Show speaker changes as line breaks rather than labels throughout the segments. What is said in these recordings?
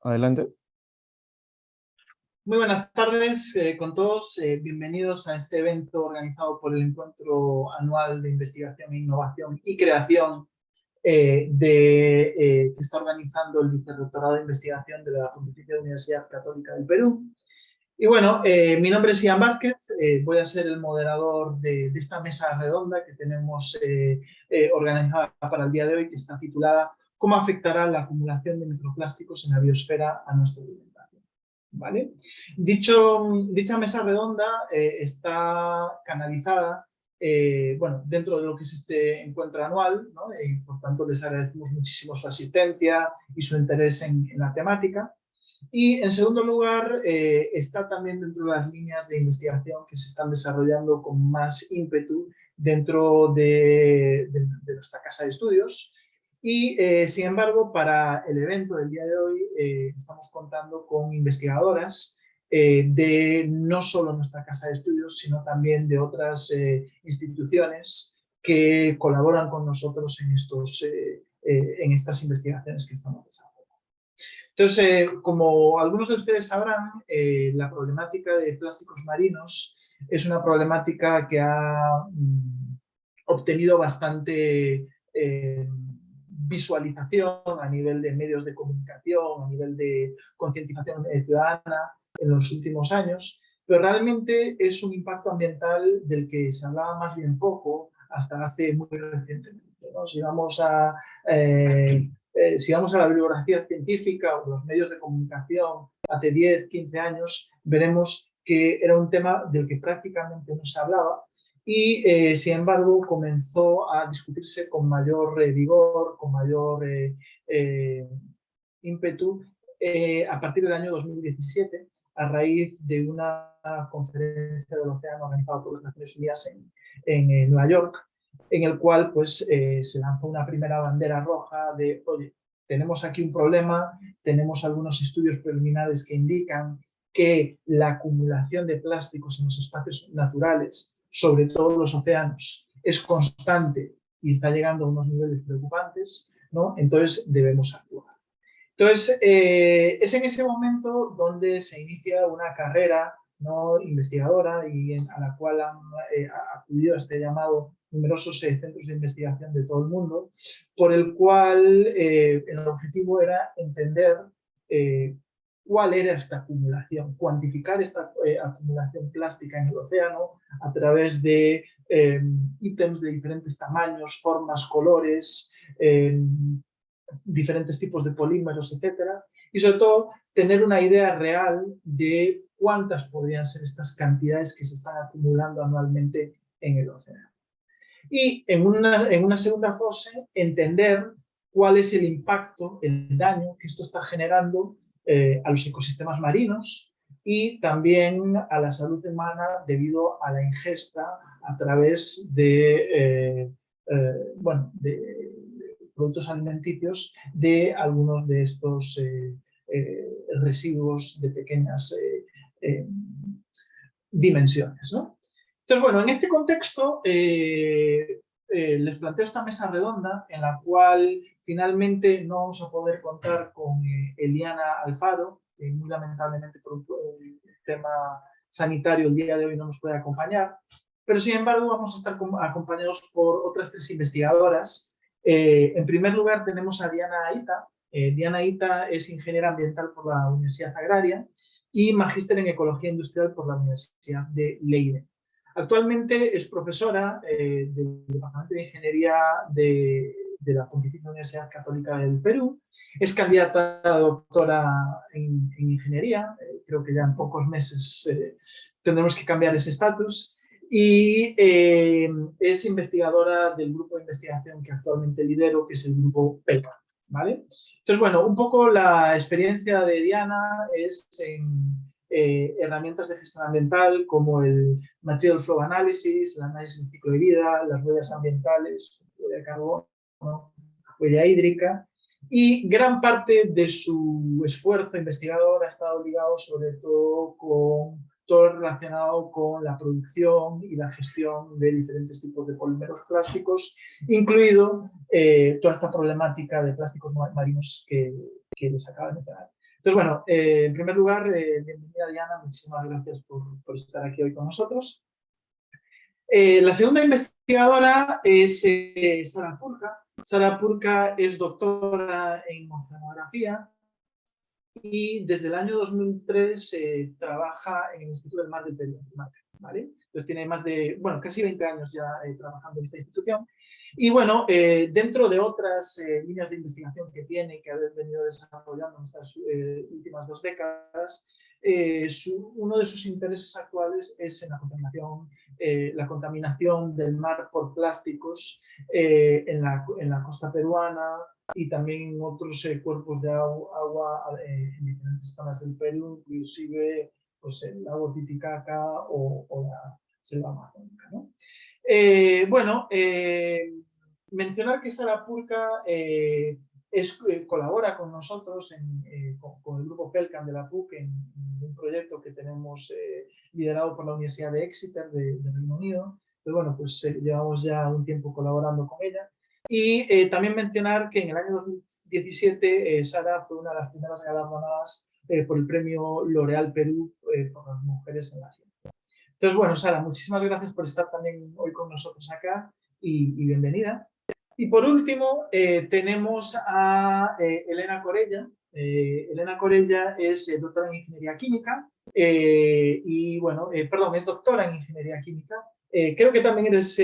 Adelante.
Muy buenas tardes con todos. Bienvenidos a este evento organizado por el Encuentro Anual de Investigación, Innovación y Creación que está organizando el Vicerrectorado de Investigación de la Pontificia Universidad Católica del Perú. Y bueno, mi nombre es Ian Vázquez, voy a ser el moderador de esta mesa redonda que tenemos organizada para el día de hoy, que está titulada ¿Cómo afectará la acumulación de microplásticos en la biosfera a nuestra alimentación? ¿Vale? Dicha mesa redonda está canalizada dentro de lo que es este encuentro anual, ¿no? Y por tanto les agradecemos muchísimo su asistencia y su interés en la temática. Y en segundo lugar, está también dentro de las líneas de investigación que se están desarrollando con más ímpetu dentro de nuestra casa de estudios. Y, sin embargo, para el evento del día de hoy estamos contando con investigadoras de no solo nuestra casa de estudios, sino también de otras instituciones que colaboran con nosotros en estas investigaciones que estamos desarrollando. Entonces, como algunos de ustedes sabrán, la problemática de plásticos marinos es una problemática que ha obtenido bastante visualización a nivel de medios de comunicación, a nivel de concientización ciudadana en los últimos años, pero realmente es un impacto ambiental del que se hablaba más bien poco hasta hace muy recientemente, ¿no? Si vamos a la bibliografía científica o los medios de comunicación hace 10, 15 años, veremos que era un tema del que prácticamente no se hablaba y, sin embargo, comenzó a discutirse con mayor vigor, con mayor ímpetu a partir del año 2017, a raíz de una conferencia del océano organizada por las Naciones Unidas en Nueva York, en el cual pues, se lanzó una primera bandera roja de, oye, tenemos aquí un problema, tenemos algunos estudios preliminares que indican que la acumulación de plásticos en los espacios naturales, sobre todo los océanos, es constante y está llegando a unos niveles preocupantes, ¿no? Entonces debemos actuar. Entonces, es en ese momento donde se inicia una carrera, ¿no?, investigadora y a la cual han acudido a este llamado numerosos centros de investigación de todo el mundo, por el cual el objetivo era entender cuál era esta acumulación, cuantificar esta acumulación plástica en el océano a través de ítems de diferentes tamaños, formas, colores, diferentes tipos de polímeros, etcétera, y sobre todo tener una idea real de cuántas podrían ser estas cantidades que se están acumulando anualmente en el océano. Y en una segunda fase, entender cuál es el impacto, el daño que esto está generando a los ecosistemas marinos y también a la salud humana debido a la ingesta a través de productos alimenticios de algunos de estos residuos de pequeñas dimensiones, ¿no? Entonces, bueno, en este contexto les planteo esta mesa redonda en la cual finalmente no vamos a poder contar con Eliana Alfaro, que muy lamentablemente por un tema sanitario el día de hoy no nos puede acompañar, pero sin embargo vamos a estar acompañados por otras tres investigadoras. En primer lugar tenemos a Diana Ita. Diana Ita es ingeniera ambiental por la Universidad Agraria y magíster en Ecología Industrial por la Universidad de Leiden. Actualmente es profesora del Departamento de Ingeniería de la Pontificia Universidad Católica del Perú. Es candidata a doctora en Ingeniería. Creo que ya en pocos meses tendremos que cambiar ese estatus. Y es investigadora del grupo de investigación que actualmente lidero, que es el grupo PEPA, ¿vale? Entonces, bueno, un poco la experiencia de Diana es en herramientas de gestión ambiental como el Material Flow Analysis, el análisis del ciclo de vida, las huellas ambientales, huella de carbono, huella hídrica, y gran parte de su esfuerzo investigador ha estado ligado sobre todo con todo relacionado con la producción y la gestión de diferentes tipos de polímeros plásticos, incluido toda esta problemática de plásticos marinos que les acabo de mencionar. Entonces, bueno, en primer lugar, bienvenida Diana, muchísimas gracias por estar aquí hoy con nosotros. La segunda investigadora es Sara Purka. Sara Purka es doctora en oceanografía y desde el año 2003 trabaja en el Instituto del Mar de Perú, ¿vale? Entonces tiene más de, bueno, casi 20 años ya trabajando en esta institución. Y bueno, dentro de otras líneas de investigación que tiene, que ha venido desarrollando en estas últimas 2 décadas, uno de sus intereses actuales es en la contaminación del mar por plásticos en la costa peruana, y también en otros cuerpos de agua en diferentes zonas del Perú, inclusive pues, el lago Titicaca o la selva amazónica, ¿no? Bueno, mencionar que Sara Purka colabora con nosotros, con el grupo PELCAN de la PUC, en un proyecto que tenemos liderado por la Universidad de Exeter de Reino Unido. Pero bueno, pues llevamos ya un tiempo colaborando con ella. Y también mencionar que en el año 2017 Sara fue una de las primeras galardonadas por el premio L'Oréal Perú por las mujeres en la ciencia. Entonces, bueno, Sara, muchísimas gracias por estar también hoy con nosotros acá y bienvenida. Y por último, tenemos a Elena Corella. Elena Corella es doctora en Ingeniería Química y, bueno, perdón, es doctora en Ingeniería Química. Creo que también eres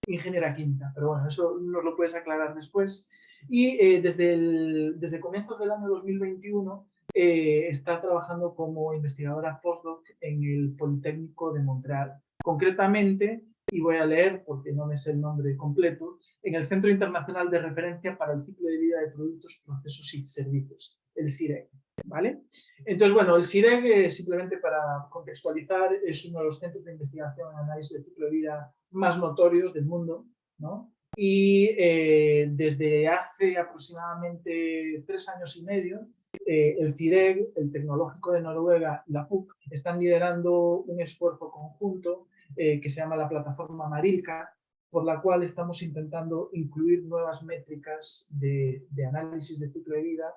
ingeniera química, pero bueno, eso nos lo puedes aclarar después. Y desde comienzos del año 2021 está trabajando como investigadora postdoc en el Politécnico de Montreal. Concretamente, y voy a leer porque no me sé el nombre completo, en el Centro Internacional de Referencia para el Ciclo de Vida de Productos, Procesos y Servicios, el CIREG, ¿vale? Entonces, bueno, el CIREG, simplemente para contextualizar, es uno de los centros de investigación en análisis de ciclo de vida más notorios del mundo, ¿no? Y desde hace aproximadamente 3 años y medio, el CIREG, el Tecnológico de Noruega y la PUC están liderando un esfuerzo conjunto que se llama la plataforma Marilka, por la cual estamos intentando incluir nuevas métricas de análisis de ciclo de vida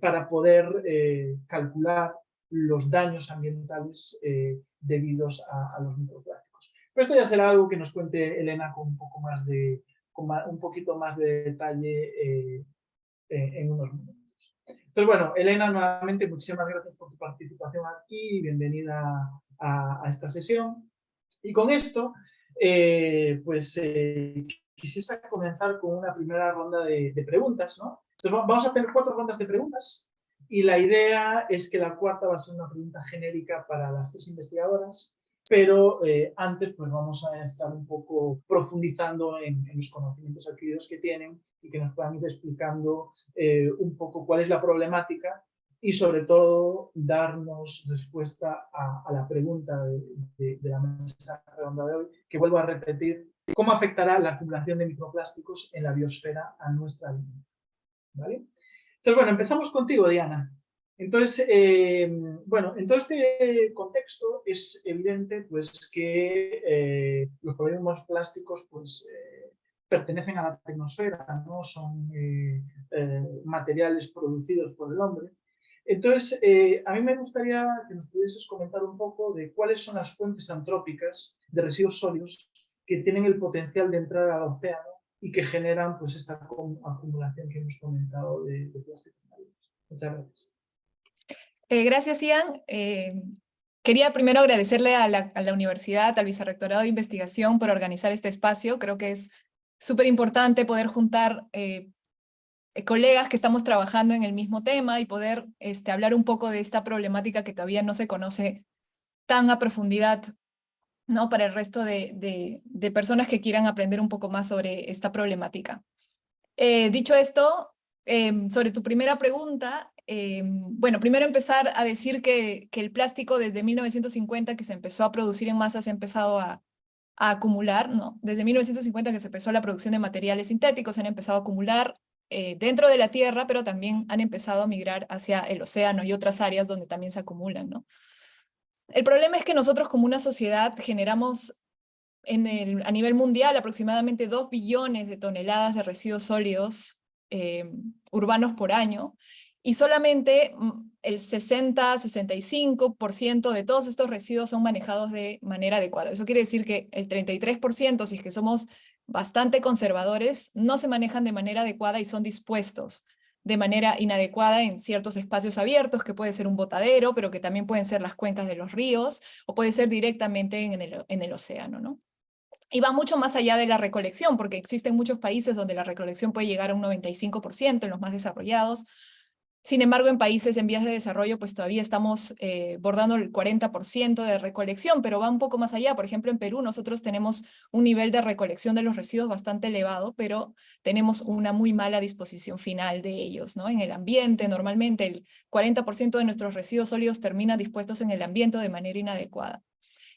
para poder calcular los daños ambientales debidos a los microplásticos. Pero esto ya será algo que nos cuente Elena con un poquito más de detalle en unos minutos. Entonces, bueno, Elena, nuevamente muchísimas gracias por tu participación aquí y bienvenida a esta sesión. Y con esto, quisiera comenzar con una primera ronda de preguntas, ¿no? Entonces, vamos a tener 4 rondas de preguntas y la idea es que la cuarta va a ser una pregunta genérica para las 3 investigadoras, pero antes pues vamos a estar un poco profundizando en los conocimientos adquiridos que tienen y que nos puedan ir explicando un poco cuál es la problemática y sobre todo darnos respuesta a la pregunta de la mesa redonda de hoy, que vuelvo a repetir, ¿cómo afectará la acumulación de microplásticos en la biosfera a nuestra vida? ¿Vale? Entonces, bueno, empezamos contigo, Diana. Entonces, bueno, en todo este contexto es evidente pues, que los problemas plásticos pues, pertenecen a la tecnosfera, ¿no? Son materiales producidos por el hombre. Entonces, a mí me gustaría que nos pudieses comentar un poco de cuáles son las fuentes antrópicas de residuos sólidos que tienen el potencial de entrar al océano y que generan pues, esta acumulación que hemos comentado de plásticos marinos. Muchas gracias.
Gracias, Ian. Quería primero agradecerle a la universidad, al Vicerrectorado de Investigación por organizar este espacio. Creo que es súper importante poder juntar colegas que estamos trabajando en el mismo tema y poder hablar un poco de esta problemática que todavía no se conoce tan a profundidad, ¿no? Para el resto de personas que quieran aprender un poco más sobre esta problemática. Dicho esto, sobre tu primera pregunta, bueno, primero empezar a decir que el plástico desde 1950 que se empezó a producir en masa se ha empezado a acumular, ¿no? Desde 1950 que se empezó la producción de materiales sintéticos, han empezado a acumular dentro de la Tierra, pero también han empezado a migrar hacia el océano y otras áreas donde también se acumulan, ¿no? El problema es que nosotros como una sociedad generamos a nivel mundial aproximadamente 2 billones de toneladas de residuos sólidos urbanos por año, y solamente el 60-65% de todos estos residuos son manejados de manera adecuada. Eso quiere decir que el 33%, si es que somos bastante conservadores, no se manejan de manera adecuada y son dispuestos de manera inadecuada en ciertos espacios abiertos, que puede ser un botadero, pero que también pueden ser las cuencas de los ríos, o puede ser directamente en el océano, ¿no? Y va mucho más allá de la recolección, porque existen muchos países donde la recolección puede llegar a un 95% en los más desarrollados. Sin embargo, en países en vías de desarrollo, pues todavía estamos bordando el 40% de recolección, pero va un poco más allá. Por ejemplo, en Perú nosotros tenemos un nivel de recolección de los residuos bastante elevado, pero tenemos una muy mala disposición final de ellos, ¿no? En el ambiente, normalmente el 40% de nuestros residuos sólidos terminan dispuestos en el ambiente de manera inadecuada.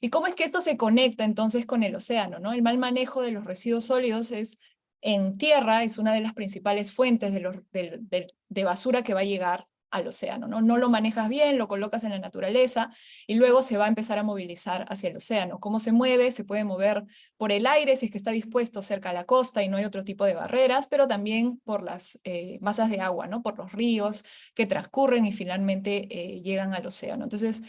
¿Y cómo es que esto se conecta entonces con el océano, ¿no? El mal manejo de los residuos sólidos en tierra es una de las principales fuentes de basura que va a llegar al océano, ¿no? No lo manejas bien, lo colocas en la naturaleza y luego se va a empezar a movilizar hacia el océano. ¿Cómo se mueve? Se puede mover por el aire si es que está dispuesto cerca a la costa y no hay otro tipo de barreras, pero también por las masas de agua, ¿no? Por los ríos que transcurren y finalmente llegan al océano. Entonces,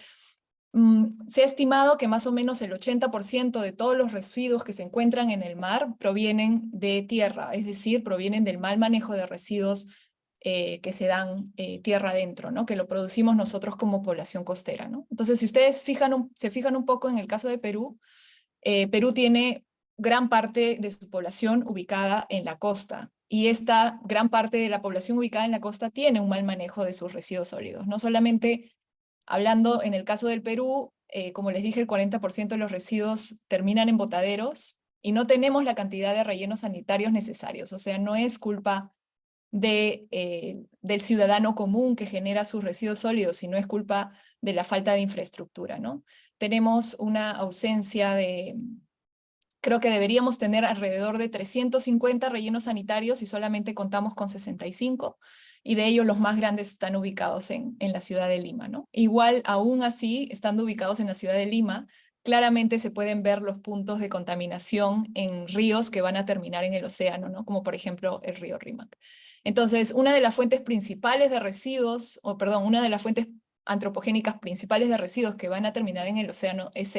se ha estimado que más o menos el 80% de todos los residuos que se encuentran en el mar provienen de tierra, es decir, provienen del mal manejo de residuos que se dan tierra adentro, ¿no? Que lo producimos nosotros como población costera, ¿no? Entonces, si ustedes se fijan un poco en el caso de Perú, Perú tiene gran parte de su población ubicada en la costa, y esta gran parte de la población ubicada en la costa tiene un mal manejo de sus residuos sólidos, no solamente. Hablando en el caso del Perú, como les dije, el 40% de los residuos terminan en botaderos y no tenemos la cantidad de rellenos sanitarios necesarios. O sea, no es culpa del ciudadano común que genera sus residuos sólidos, sino es culpa de la falta de infraestructura, ¿no? Tenemos una ausencia creo que deberíamos tener alrededor de 350 rellenos sanitarios y solamente contamos con 65, y de ellos los más grandes están ubicados en la ciudad de Lima, ¿no? Igual, aún así, estando ubicados en la ciudad de Lima, claramente se pueden ver los puntos de contaminación en ríos que van a terminar en el océano, ¿no? Como por ejemplo el río Rímac. Entonces, una de las fuentes principales de residuos, o perdón, una de las fuentes antropogénicas principales de residuos que van a terminar en el océano es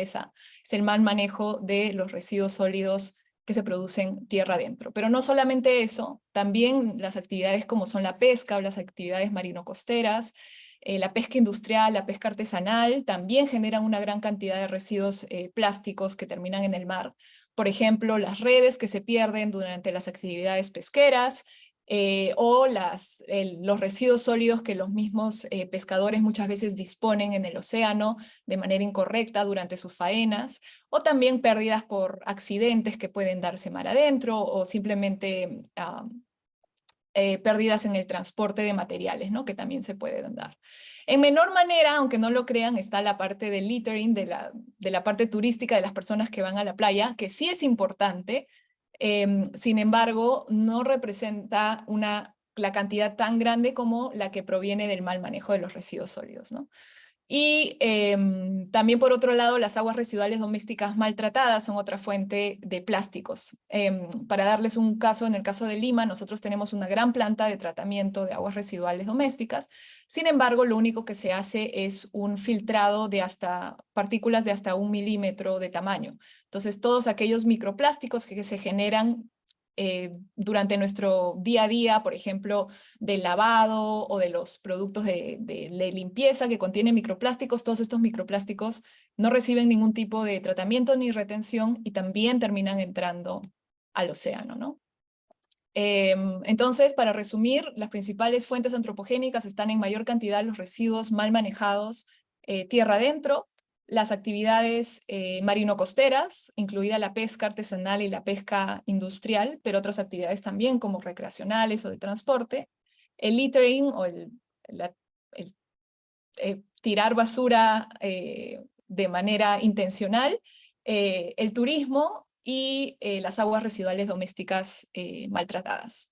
el mal manejo de los residuos sólidos que se producen tierra adentro. Pero no solamente eso, también las actividades como son la pesca o las actividades marino-costeras, la pesca industrial, la pesca artesanal, también generan una gran cantidad de residuos plásticos que terminan en el mar. Por ejemplo, las redes que se pierden durante las actividades pesqueras, o los residuos sólidos que los mismos pescadores muchas veces disponen en el océano de manera incorrecta durante sus faenas, o también pérdidas por accidentes que pueden darse mar adentro, o simplemente pérdidas en el transporte de materiales, ¿no? Que también se pueden dar. En menor manera, aunque no lo crean, está la parte del littering, de la parte turística de las personas que van a la playa, que sí es importante. Sin embargo, no representa la cantidad tan grande como la que proviene del mal manejo de los residuos sólidos, ¿no? Y también, por otro lado, las aguas residuales domésticas maltratadas son otra fuente de plásticos. Para darles un caso, en el caso de Lima, nosotros tenemos una gran planta de tratamiento de aguas residuales domésticas. Sin embargo, lo único que se hace es un filtrado de partículas de hasta 1 milímetro de tamaño. Entonces, todos aquellos microplásticos que se generan durante nuestro día a día, por ejemplo, del lavado o de los productos de limpieza que contienen microplásticos, todos estos microplásticos no reciben ningún tipo de tratamiento ni retención y también terminan entrando al océano, ¿no? Entonces, para resumir, las principales fuentes antropogénicas están en mayor cantidad los residuos mal manejados tierra adentro, las actividades marino-costeras, incluida la pesca artesanal y la pesca industrial, pero otras actividades también como recreacionales o de transporte, el littering o el tirar basura de manera intencional, el turismo y las aguas residuales domésticas maltratadas.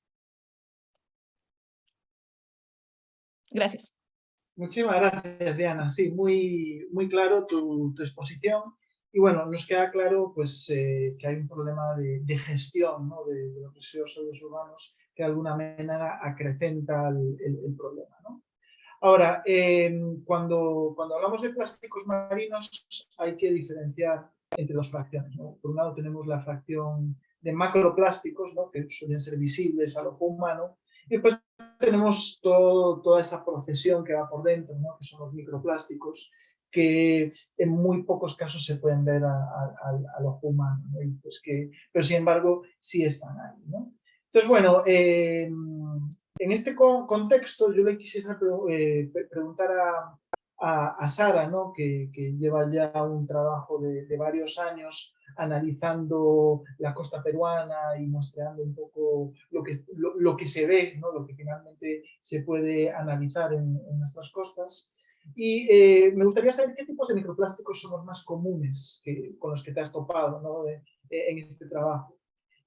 Gracias.
Muchísimas gracias, Diana. Sí, muy claro tu exposición. Y bueno, nos queda claro pues, que hay un problema de gestión, ¿no? de los residuos sólidos urbanos que de alguna manera acrecenta el problema, ¿no? Ahora, cuando hablamos de plásticos marinos hay que diferenciar entre dos fracciones, ¿no? Por un lado tenemos la fracción de macroplásticos, ¿no? Que suelen ser visibles al ojo humano, y después tenemos toda esa procesión que va por dentro, ¿no? Que son los microplásticos, que en muy pocos casos se pueden ver al ojo humano, ¿no? Y pues pero sin embargo sí están ahí, ¿no? Entonces, bueno, en este contexto yo le quisiera preguntar a Sara, ¿no? Que lleva ya un trabajo de varios años analizando la costa peruana y mostrando un poco lo que se ve, ¿no? Lo que finalmente se puede analizar en nuestras costas. Y me gustaría saber qué tipos de microplásticos son los más comunes con los que te has topado, ¿no? En este trabajo.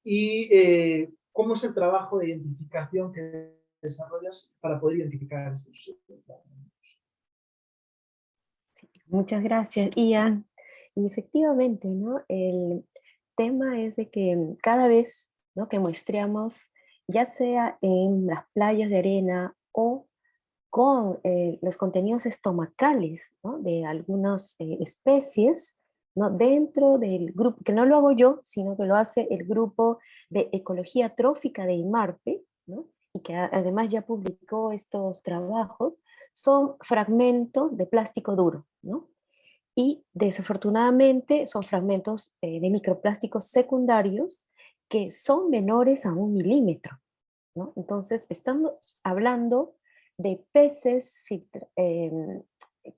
Y cómo es el trabajo de identificación que desarrollas para poder identificar estos fragmentos.
Muchas gracias, Ian. Y efectivamente, ¿no? El tema es de que cada vez, ¿no?, que muestreamos, ya sea en las playas de arena o con los contenidos estomacales, ¿no?, de algunas especies, ¿no?, dentro del grupo, que no lo hago yo, sino que lo hace el grupo de Ecología Trófica de IMARPE, ¿no?, y que además ya publicó estos trabajos, son fragmentos de plástico duro, ¿no? Y desafortunadamente son fragmentos de microplásticos secundarios que son menores a 1 milímetro, ¿no? Entonces, estamos hablando de peces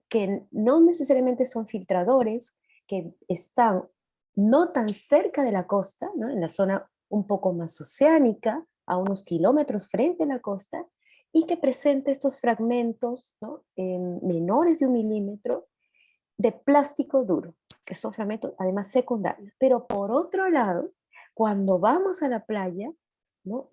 que no necesariamente son filtradores, que están no tan cerca de la costa, ¿no?, en la zona un poco más oceánica, a unos kilómetros frente a la costa, y que presenta estos fragmentos, ¿no?, menores de 1 milímetro de plástico duro, que son fragmentos además secundarios. Pero por otro lado, cuando vamos a la playa, ¿no?,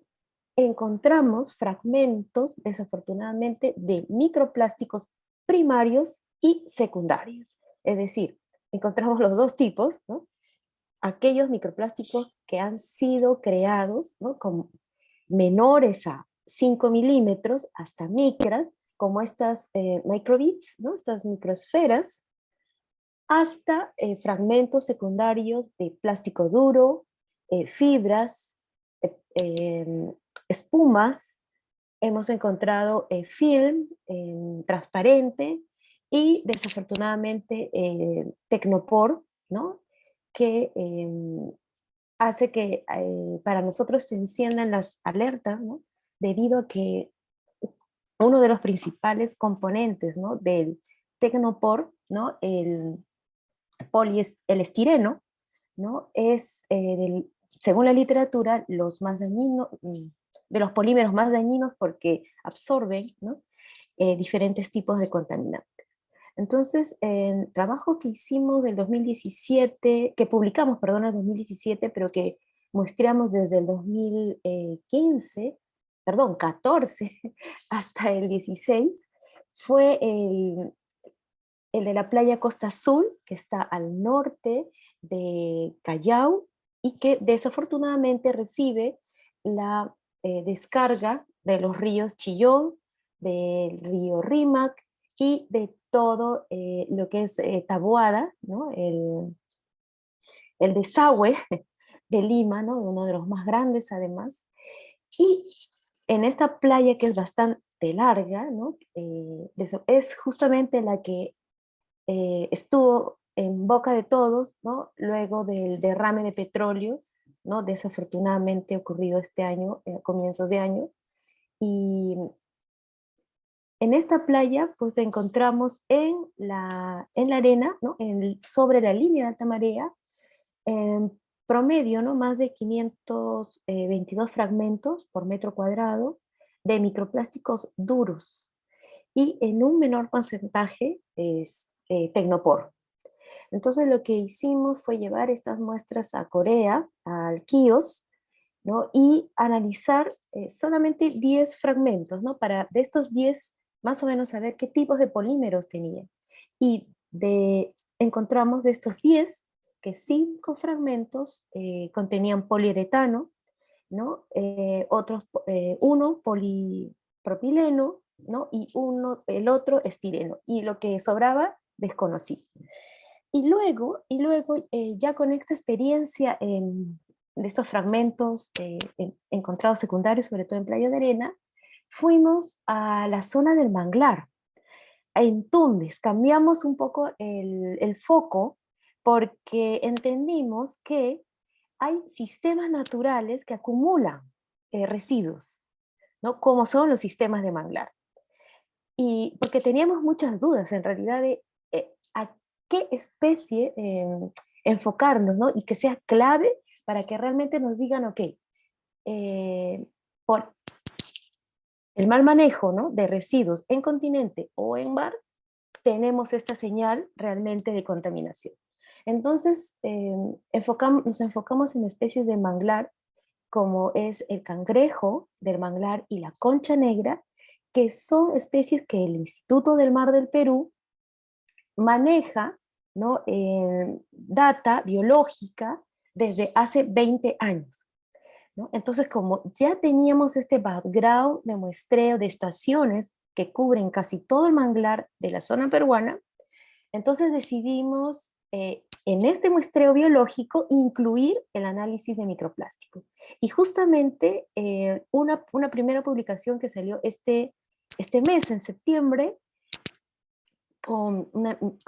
encontramos fragmentos, desafortunadamente, de microplásticos primarios y secundarios. Es decir, encontramos los dos tipos, ¿no? Aquellos microplásticos que han sido creados, ¿no?, con menores a 5 milímetros hasta micras, como estas microbits, ¿no?, estas microesferas, hasta fragmentos secundarios de plástico duro, fibras, espumas. Hemos encontrado film transparente y desafortunadamente tecnopor, ¿no?, que hace que para nosotros se enciendan las alertas, ¿no?, debido a que uno de los principales componentes, ¿no?, del tecnopor, ¿no?, el estireno, ¿no?, es, según la literatura, los más dañinos, de los polímeros más dañinos porque absorben, ¿no?, diferentes tipos de contaminantes. Entonces, el trabajo que hicimos del 2017, que publicamos, perdón, en el 2017, pero que muestreamos desde el 2015, perdón, 14, hasta el 16, fue el de la playa Costa Azul, que está al norte de Callao y que desafortunadamente recibe la descarga de los ríos Chillón, del río Rímac y de todo lo que es Taboada, ¿no?, el desagüe de Lima, ¿no?, uno de los más grandes además. Y en esta playa que es bastante larga, ¿no?, es justamente la que estuvo en boca de todos, ¿no?, luego del derrame de petróleo, ¿no?, desafortunadamente ocurrido este año, a comienzos de año. Y en esta playa, pues encontramos en la arena, ¿no?, sobre la línea de alta marea, en promedio, ¿no?, más de 522 fragmentos por metro cuadrado de microplásticos duros y en un menor porcentaje es tecnopor. Entonces lo que hicimos fue llevar estas muestras a Corea, al KIOS, ¿no?, y analizar solamente 10 fragmentos, ¿no?, para de estos 10 más o menos saber qué tipos de polímeros tenían. Y encontramos de estos 10 que 5 fragmentos contenían poliuretano, ¿no?, uno polipropileno, ¿no? Y el otro estireno, y lo que sobraba, desconocido. Y luego ya con esta experiencia de estos fragmentos encontrados secundarios, sobre todo en Playa de Arena, fuimos a la zona del manglar, en Tumbes. Cambiamos un poco el foco porque entendimos que hay sistemas naturales que acumulan residuos, ¿no? Como son los sistemas de manglar. Y porque teníamos muchas dudas en realidad de a qué especie enfocarnos, ¿no? Y que sea clave para que realmente nos digan, ok, por el mal manejo, ¿no?, de residuos en continente o en mar, tenemos esta señal realmente de contaminación. Entonces, nos enfocamos en especies de manglar, como es el cangrejo del manglar y la concha negra, que son especies que el Instituto del Mar del Perú maneja, ¿no?, data biológica desde hace 20 años. ¿No? Entonces, como ya teníamos este background de muestreo de estaciones que cubren casi todo el manglar de la zona peruana, entonces decidimos en este muestreo biológico incluir el análisis de microplásticos. Y justamente una primera publicación que salió este mes, en septiembre, con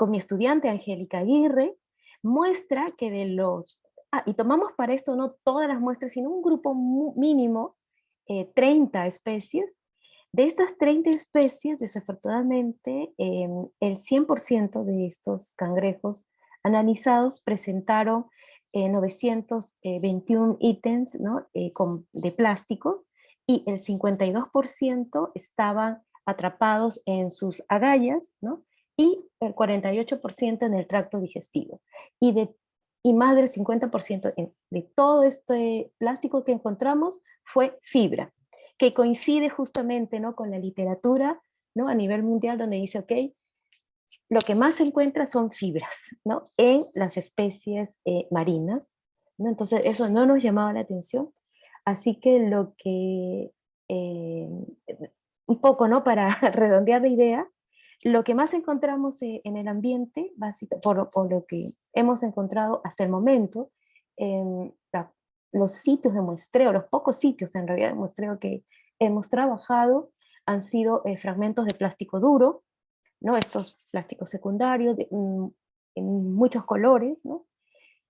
mi estudiante Angélica Aguirre, muestra que de los... y tomamos para esto no todas las muestras, sino un grupo mínimo, 30 especies. De estas 30 especies, desafortunadamente, el 100% de estos cangrejos analizados presentaron 921 ítems, ¿no?, de plástico, y el 52% estaban atrapados en sus agallas, ¿no?, y el 48% en el tracto digestivo. Y más del 50% de todo este plástico que encontramos fue fibra, que coincide justamente, ¿no?, con la literatura, ¿no?, a nivel mundial, donde dice, ok, lo que más se encuentra son fibras, ¿no?, en las especies marinas, ¿no? Entonces eso no nos llamaba la atención, así que un poco, ¿no?, para redondear la idea, lo que más encontramos en el ambiente, por lo que hemos encontrado hasta el momento, los sitios de muestreo, los pocos sitios en realidad de muestreo que hemos trabajado, han sido fragmentos de plástico duro, ¿no?, estos plásticos secundarios en muchos colores, ¿no?,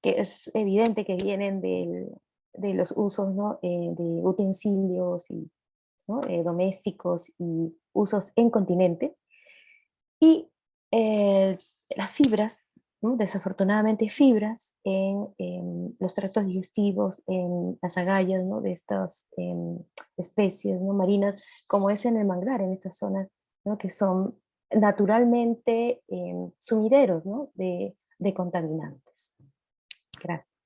que es evidente que vienen de los usos, ¿no?, de utensilios ¿no?, domésticos y usos en continente. Y las fibras, ¿no?, desafortunadamente fibras en los tractos digestivos, en las agallas, ¿no?, de estas especies, ¿no?, marinas, como es en el manglar, en estas zonas, ¿no?, que son naturalmente sumideros, ¿no?, de contaminantes. Gracias.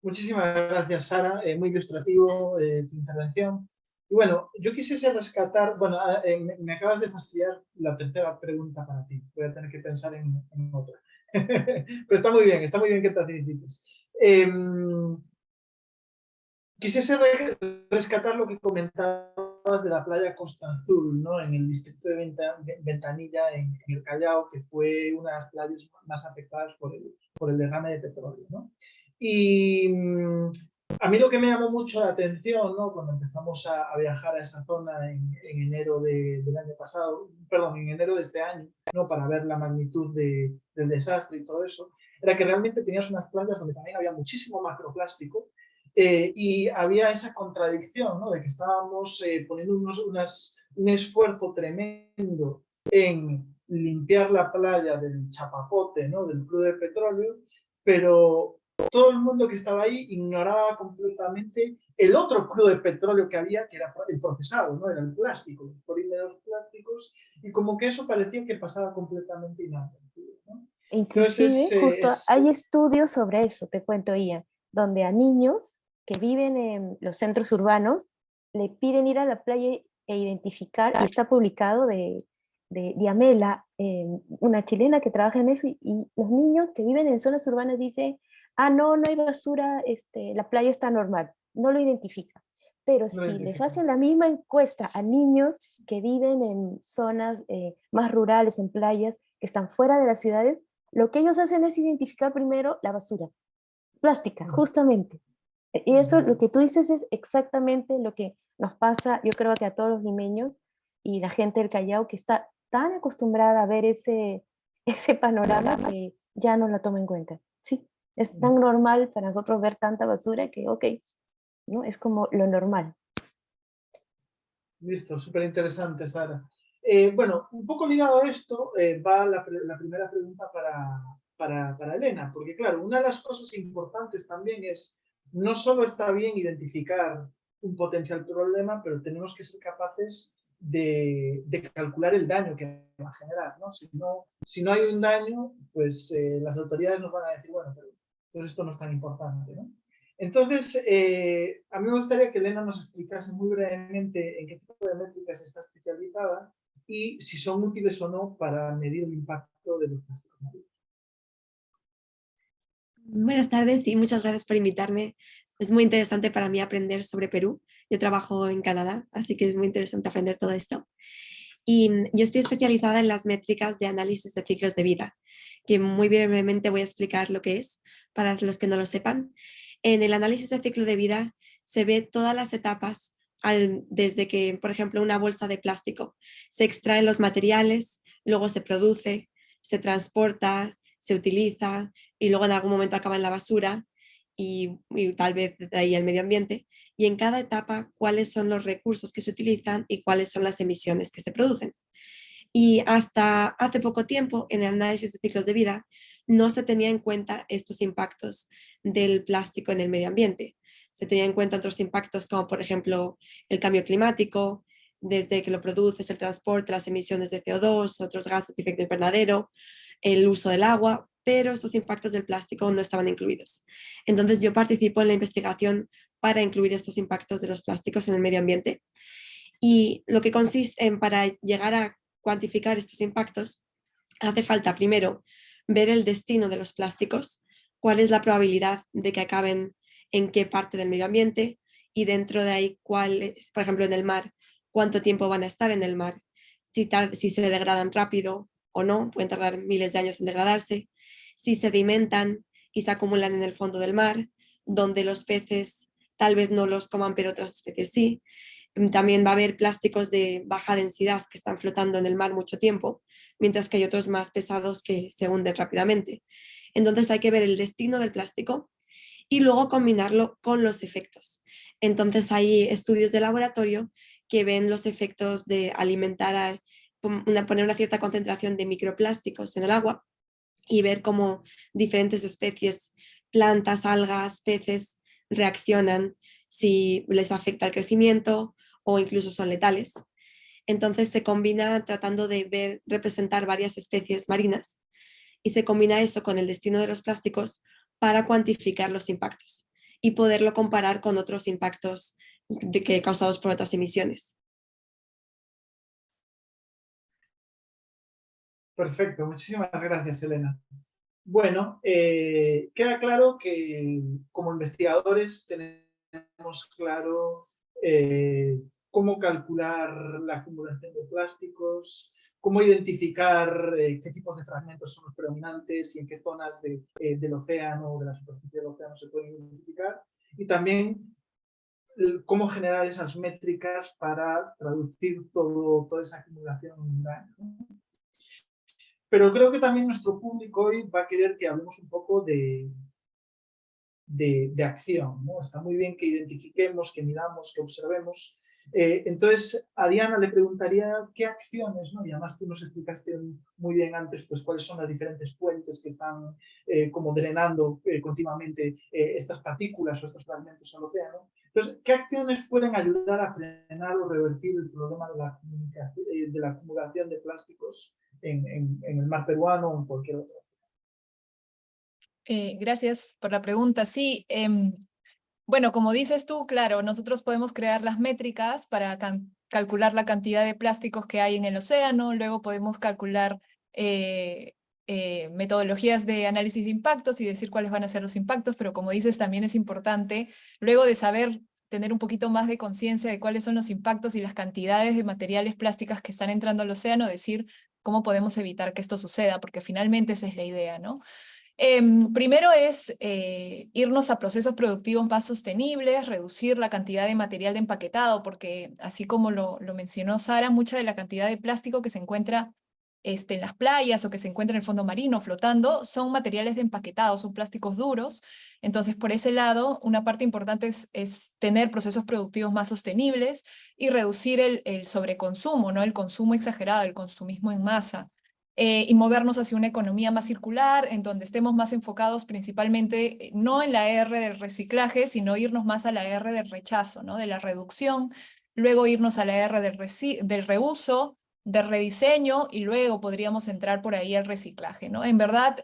Muchísimas gracias, Sara. Muy ilustrativo tu intervención. Y bueno, yo quisiese rescatar, bueno, me acabas de fastidiar la tercera pregunta para ti. Voy a tener que pensar en otra. Pero está muy bien que te anticites. Quisiese rescatar lo que comentabas de la playa Costa Azul, ¿no?, en el distrito de Ventanilla, en el Callao, que fue una de las playas más afectadas por el derrame de petróleo, ¿no? Y a mí lo que me llamó mucho la atención, ¿no?, cuando empezamos a viajar a esa zona en enero del año pasado, perdón, en enero de este año, ¿no?, para ver la magnitud del desastre y todo eso, era que realmente tenías unas playas donde también había muchísimo macroplástico, y había esa contradicción, ¿no?, de que estábamos poniendo un esfuerzo tremendo en limpiar la playa del chapapote, ¿no?, del crudo de petróleo, pero todo el mundo que estaba ahí ignoraba completamente el otro crudo de petróleo que había, que era el procesado, ¿no?, era el plástico, los polímeros plásticos, y como que eso parecía que pasaba completamente inadvertido, ¿no?
Inclusive, justo
Entonces,
hay estudios sobre eso, te cuento, Ian, donde a niños que viven en los centros urbanos le piden ir a la playa e identificar, y está publicado de Diamela, una chilena que trabaja en eso, y los niños que viven en zonas urbanas dicen, no hay basura, la playa está normal, no lo identifica. pero
No
si les
identifican.
hacen la misma encuesta a niños que viven en zonas más rurales, en playas, que están fuera de las ciudades, lo que ellos hacen es identificar primero la basura plástica, justamente. Y eso, lo que tú dices, es exactamente lo que nos pasa, yo creo que a todos los limeños y la gente del Callao, que está tan acostumbrada a ver ese panorama que ya no la toma en cuenta. Sí, es tan normal para nosotros ver tanta basura que, ok, ¿no? Es como lo normal.
Listo, súper interesante, Sara. Bueno, un poco ligado a esto va la primera pregunta para Elena, porque claro, una de las cosas importantes también es, no solo está bien identificar un potencial problema, pero tenemos que ser capaces de calcular el daño que va a generar, ¿no? Si no hay un daño, pues las autoridades nos van a decir, bueno, pero entonces esto no es tan importante, ¿no? Entonces, a mí me gustaría que Elena nos explicase muy brevemente en qué tipo de métricas está especializada y si son útiles o no para medir el impacto de los plásticos marinos.
Buenas tardes y muchas gracias por invitarme. Es muy interesante para mí aprender sobre Perú. Yo trabajo en Canadá, así que es muy interesante aprender todo esto. Y yo estoy especializada en las métricas de análisis de ciclos de vida, que muy brevemente voy a explicar lo que es para los que no lo sepan. En el análisis de ciclo de vida se ve todas las etapas desde que, por ejemplo, una bolsa de plástico se extraen los materiales, luego se produce, se transporta, se utiliza y luego en algún momento acaba en la basura y tal vez de ahí el medio ambiente. Y en cada etapa, cuáles son los recursos que se utilizan y cuáles son las emisiones que se producen. Y hasta hace poco tiempo, en el análisis de ciclos de vida, no se tenía en cuenta estos impactos del plástico en el medio ambiente. Se tenía en cuenta otros impactos como, por ejemplo, el cambio climático, desde que lo produces, el transporte, las emisiones de CO2, otros gases de efecto invernadero, el uso del agua, pero estos impactos del plástico no estaban incluidos. Entonces yo participo en la investigación para incluir estos impactos de los plásticos en el medio ambiente. Y lo que consiste en, para llegar a cuantificar estos impactos, hace falta primero ver el destino de los plásticos, cuál es la probabilidad de que acaben en qué parte del medio ambiente y dentro de ahí, cuál es, por ejemplo, en el mar, cuánto tiempo van a estar en el mar, si se degradan rápido o no, pueden tardar miles de años en degradarse, si sedimentan y se acumulan en el fondo del mar, donde los peces tal vez no los coman, pero otras especies sí. También va a haber plásticos de baja densidad que están flotando en el mar mucho tiempo, mientras que hay otros más pesados que se hunden rápidamente. Entonces hay que ver el destino del plástico y luego combinarlo con los efectos. Entonces hay estudios de laboratorio que ven los efectos de alimentar, poner una cierta concentración de microplásticos en el agua y ver cómo diferentes especies, plantas, algas, peces reaccionan, si les afecta el crecimiento o incluso son letales. Entonces se combina tratando de representar varias especies marinas y se combina eso con el destino de los plásticos para cuantificar los impactos y poderlo comparar con otros impactos causados por otras emisiones.
Perfecto, muchísimas gracias, Elena. Bueno, queda claro que como investigadores tenemos claro cómo calcular la acumulación de plásticos, cómo identificar qué tipos de fragmentos son los predominantes y en qué zonas del océano o de la superficie del océano se pueden identificar, y también cómo generar esas métricas para traducir toda esa acumulación en un daño, ¿no? Pero creo que también nuestro público hoy va a querer que hablemos un poco de acción, ¿no? Está muy bien que identifiquemos, que miramos, que observemos. Entonces, a Diana le preguntaría qué acciones, ¿no? Y además tú nos explicaste muy bien antes pues, cuáles son las diferentes fuentes que están como drenando continuamente estas partículas o estos fragmentos al océano. Entonces, ¿qué acciones pueden ayudar a frenar o revertir el problema de la acumulación de plásticos en el mar peruano o en cualquier otro?
Gracias por la pregunta. Sí, bueno, como dices tú, claro, nosotros podemos crear las métricas para calcular la cantidad de plásticos que hay en el océano, luego podemos calcular metodologías de análisis de impactos y decir cuáles van a ser los impactos, pero como dices, también es importante, luego de saber tener un poquito más de conciencia de cuáles son los impactos y las cantidades de materiales plásticas que están entrando al océano, decir cómo podemos evitar que esto suceda, porque finalmente esa es la idea, ¿no? Primero es irnos a procesos productivos más sostenibles, reducir la cantidad de material de empaquetado, porque así como lo mencionó Sara, mucha de la cantidad de plástico que se encuentra en las playas o que se encuentra en el fondo marino flotando son materiales de empaquetado, son plásticos duros. Entonces, por ese lado, una parte importante es tener procesos productivos más sostenibles y reducir el sobreconsumo, ¿no? El consumo exagerado, el consumismo en masa. Y movernos hacia una economía más circular, en donde estemos más enfocados principalmente no en la R del reciclaje, sino irnos más a la R del rechazo, ¿no? De la reducción, luego irnos a la R del reuso, del rediseño, y luego podríamos entrar por ahí al reciclaje, ¿no? En verdad,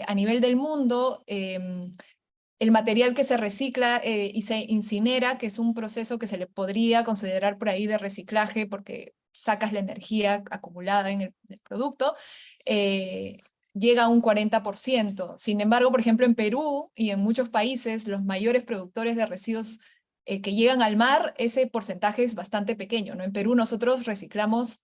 a nivel del mundo, el material que se recicla y se incinera, que es un proceso que se le podría considerar por ahí de reciclaje, porque sacas la energía acumulada en el producto, llega a un 40%. Sin embargo, por ejemplo, en Perú y en muchos países, los mayores productores de residuos que llegan al mar, ese porcentaje es bastante pequeño, ¿no? En Perú nosotros reciclamos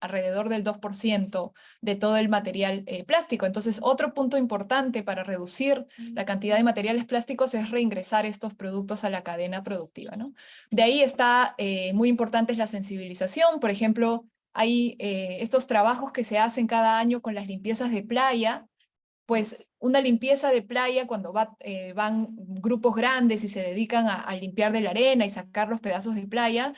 alrededor del 2% de todo el material plástico. Entonces, otro punto importante para reducir la cantidad de materiales plásticos es reingresar estos productos a la cadena productiva, ¿no? De ahí está muy importante es la sensibilización. Por ejemplo, hay estos trabajos que se hacen cada año con las limpiezas de playa. Pues una limpieza de playa, cuando van grupos grandes y se dedican a limpiar de la arena y sacar los pedazos de playa,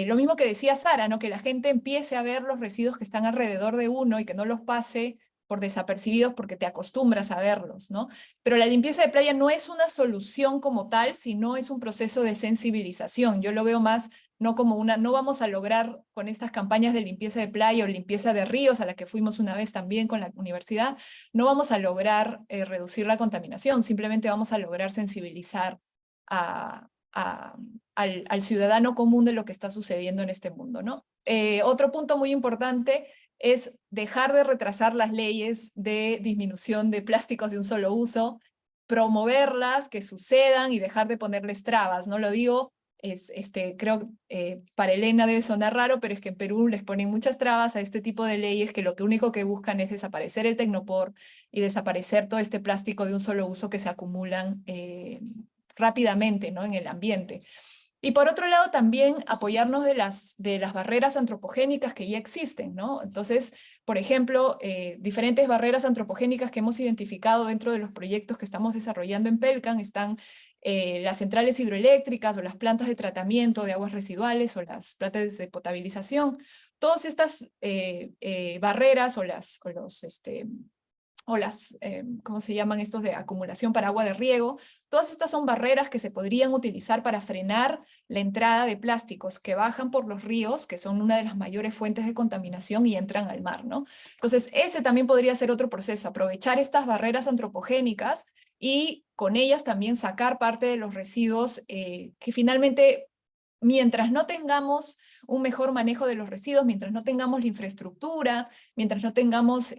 lo mismo que decía Sara, ¿no? Que la gente empiece a ver los residuos que están alrededor de uno y que no los pase por desapercibidos porque te acostumbras a verlos, ¿no? Pero la limpieza de playa no es una solución como tal, sino es un proceso de sensibilización. Yo lo veo más no como no vamos a lograr con estas campañas de limpieza de playa o limpieza de ríos, a la que fuimos una vez también con la universidad, no vamos a lograr reducir la contaminación, simplemente vamos a lograr sensibilizar al ciudadano común de lo que está sucediendo en este mundo, ¿no? Otro punto muy importante es dejar de retrasar las leyes de disminución de plásticos de un solo uso, promoverlas, que sucedan y dejar de ponerles trabas, ¿no? Lo digo, creo para Elena debe sonar raro, pero es que en Perú les ponen muchas trabas a este tipo de leyes que lo único que buscan es desaparecer el tecnopor y desaparecer todo este plástico de un solo uso que se acumulan rápidamente, ¿no? En el ambiente. Y por otro lado, también apoyarnos de las barreras antropogénicas que ya existen, ¿no? Entonces, por ejemplo, diferentes barreras antropogénicas que hemos identificado dentro de los proyectos que estamos desarrollando en Pelcan están las centrales hidroeléctricas o las plantas de tratamiento de aguas residuales o las plantas de potabilización. Todas estas barreras o ¿cómo se llaman estos de acumulación para agua de riego? Todas estas son barreras que se podrían utilizar para frenar la entrada de plásticos que bajan por los ríos, que son una de las mayores fuentes de contaminación y entran al mar, ¿no? Entonces, ese también podría ser otro proceso, aprovechar estas barreras antropogénicas y con ellas también sacar parte de los residuos que finalmente, mientras no tengamos un mejor manejo de los residuos, mientras no tengamos la infraestructura, mientras no tengamos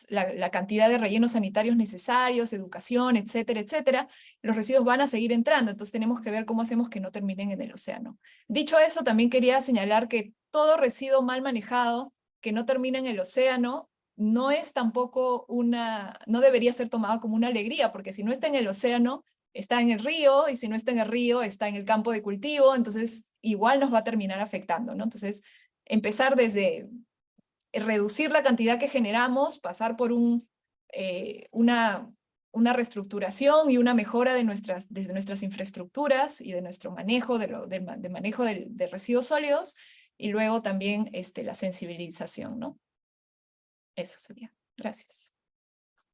la cantidad de rellenos sanitarios necesarios, educación, etcétera, etcétera, los residuos van a seguir entrando. Entonces tenemos que ver cómo hacemos que no terminen en el océano. Dicho eso, también quería señalar que todo residuo mal manejado que no termina en el océano no es tampoco no debería ser tomado como una alegría, porque si no está en el océano, está en el río, y si no está en el río, está en el campo de cultivo, entonces igual nos va a terminar afectando, ¿no? Entonces, empezar desde reducir la cantidad que generamos, pasar por una reestructuración y una mejora desde nuestras infraestructuras y de nuestro manejo, de manejo de residuos sólidos, y luego también la sensibilización, ¿no? Eso sería. Gracias.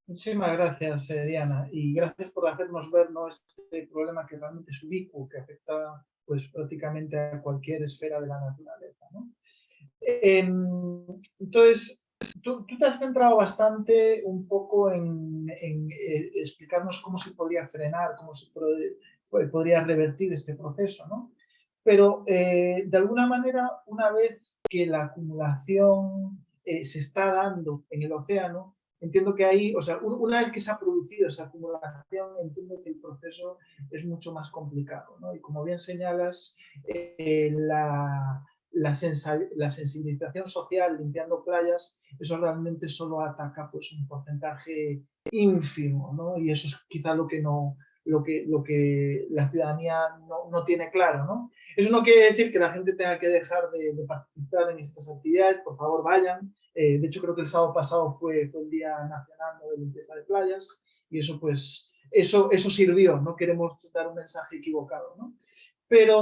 Muchísimas gracias, Diana, y gracias por hacernos ver, ¿no?, este problema que realmente es ubicuo, que afecta pues prácticamente a cualquier esfera de la naturaleza, ¿no? Entonces, tú te has centrado bastante un poco en explicarnos cómo se podría frenar, cómo se podría revertir este proceso, ¿no? Pero de alguna manera, una vez que la acumulación se está dando en el océano, entiendo que ahí, o sea, una vez que se ha producido esa acumulación, entiendo que el proceso es mucho más complicado, ¿no? Y como bien señalas, la sensibilización social limpiando playas, eso realmente solo ataca pues, un porcentaje ínfimo, ¿no? Y eso es quizá lo que la ciudadanía no tiene claro, ¿no? Eso no quiere decir que la gente tenga que dejar de participar en estas actividades, por favor vayan. De hecho, creo que el sábado pasado fue el Día Nacional de Limpieza de Playas y eso, pues, eso sirvió, no queremos dar un mensaje equivocado, ¿no? Pero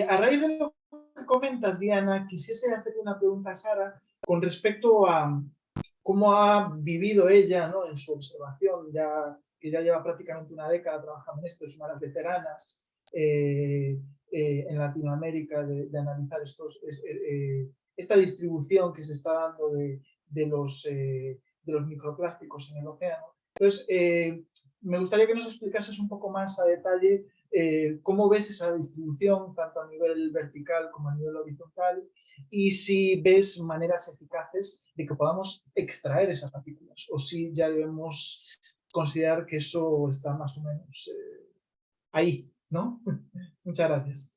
a raíz de lo que comentas, Diana, quisiese hacerle una pregunta a Sara con respecto a cómo ha vivido ella, ¿no? En su observación, que ya lleva prácticamente una década trabajando en esto, es una de las veteranas en Latinoamérica de analizar esta distribución que se está dando de los microplásticos en el océano. Entonces, me gustaría que nos explicases un poco más a detalle cómo ves esa distribución, tanto a nivel vertical como a nivel horizontal, y si ves maneras eficaces de que podamos extraer esas partículas, o si ya debemos considerar que eso está más o menos ahí, ¿no? Muchas gracias.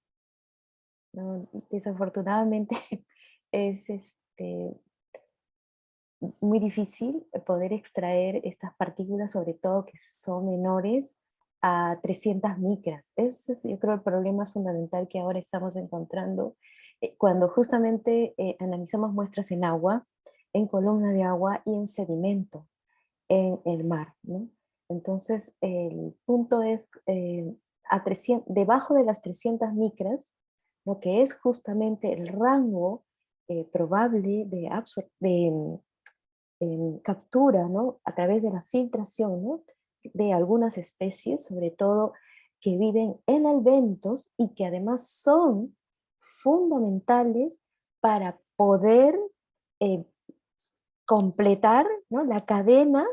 No, desafortunadamente es muy difícil poder extraer estas partículas, sobre todo que son menores a 300 micras. Ese es, yo creo, el problema fundamental que ahora estamos encontrando cuando justamente analizamos muestras en agua, en columna de agua y en sedimento en el mar, ¿no? Entonces, el punto es, debajo de las 300 micras, lo que es justamente el rango probable de captura, ¿no? A través de la filtración, ¿no? De algunas especies, sobre todo que viven en albentos y que además son fundamentales para poder eh, completar, ¿no? La cadena,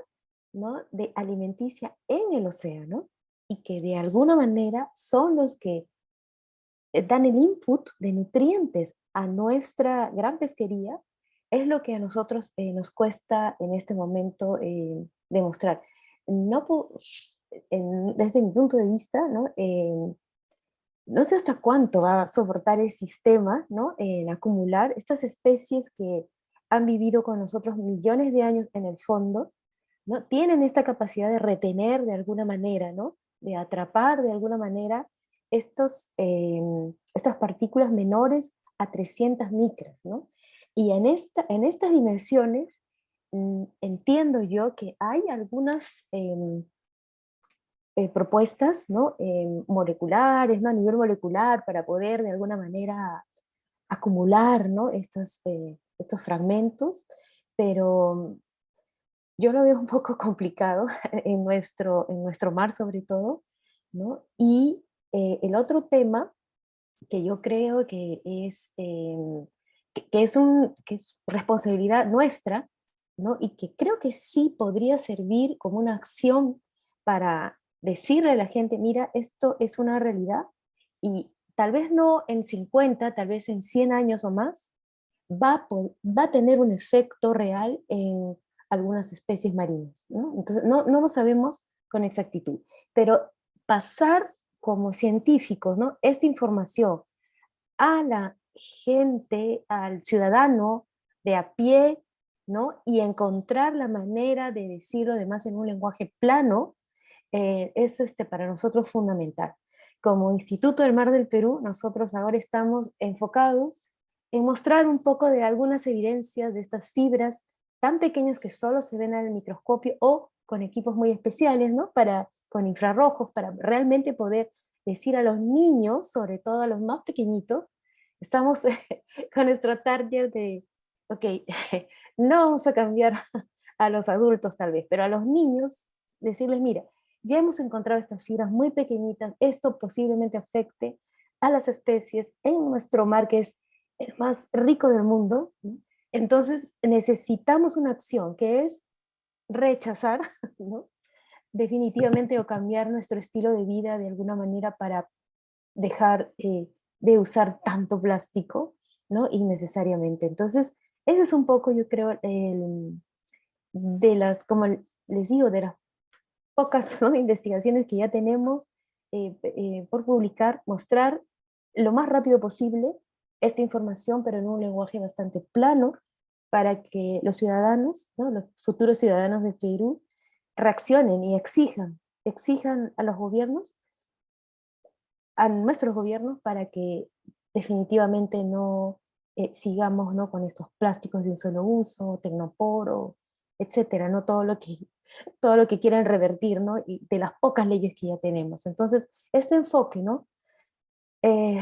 ¿no? De alimenticia en el océano y que de alguna manera son los que dan el input de nutrientes a nuestra gran pesquería, es lo que a nosotros nos cuesta en este momento demostrar. No desde mi punto de vista, ¿no? No sé hasta cuánto va a soportar el sistema, ¿no? En acumular estas especies que han vivido con nosotros millones de años en el fondo, ¿no? Tienen esta capacidad de retener de alguna manera, ¿no? De atrapar de alguna manera estas partículas menores a 300 micras, ¿no? Y en estas dimensiones entiendo yo que hay algunas propuestas, ¿no? Moleculares, ¿no? A nivel molecular para poder de alguna manera acumular, ¿no? Estos fragmentos, pero yo lo veo un poco complicado en nuestro mar sobre todo, ¿no? Y el otro tema que yo creo que que es responsabilidad nuestra, ¿no? Y que creo que sí podría servir como una acción para decirle a la gente, mira, esto es una realidad y tal vez no en 50, tal vez en 100 años o más, va a tener un efecto real en algunas especies marinas, ¿no? Entonces, no lo sabemos con exactitud, pero pasar como científicos, ¿no? Esta información a la gente, al ciudadano de a pie, ¿no? Y encontrar la manera de decirlo además en un lenguaje plano, es para nosotros fundamental. Como Instituto del Mar del Perú, nosotros ahora estamos enfocados en mostrar un poco de algunas evidencias de estas fibras tan pequeñas que solo se ven al microscopio o con equipos muy especiales, ¿no? Con infrarrojos, para realmente poder decir a los niños, sobre todo a los más pequeñitos, estamos con nuestro target de, ok, no vamos a cambiar a los adultos tal vez, pero a los niños decirles, mira, ya hemos encontrado estas fibras muy pequeñitas, esto posiblemente afecte a las especies en nuestro mar, que es el más rico del mundo. ¿No? Entonces necesitamos una acción que es rechazar, ¿no? Definitivamente, o cambiar nuestro estilo de vida de alguna manera para dejar de usar tanto plástico, ¿no? Innecesariamente. Entonces, ese es un poco, yo creo, como les digo, de las pocas, ¿no?, investigaciones que ya tenemos por publicar, mostrar lo más rápido posible esta información, pero en un lenguaje bastante plano, para que los ciudadanos, ¿no?, los futuros ciudadanos de Perú, reaccionen y exijan a los gobiernos, a nuestros gobiernos, para que definitivamente no sigamos, ¿no?, con estos plásticos de un solo uso, tecnoporo, etcétera, ¿no? Todo lo que quieren revertir, ¿no?, y de las pocas leyes que ya tenemos. Entonces, este enfoque, ¿no?, eh,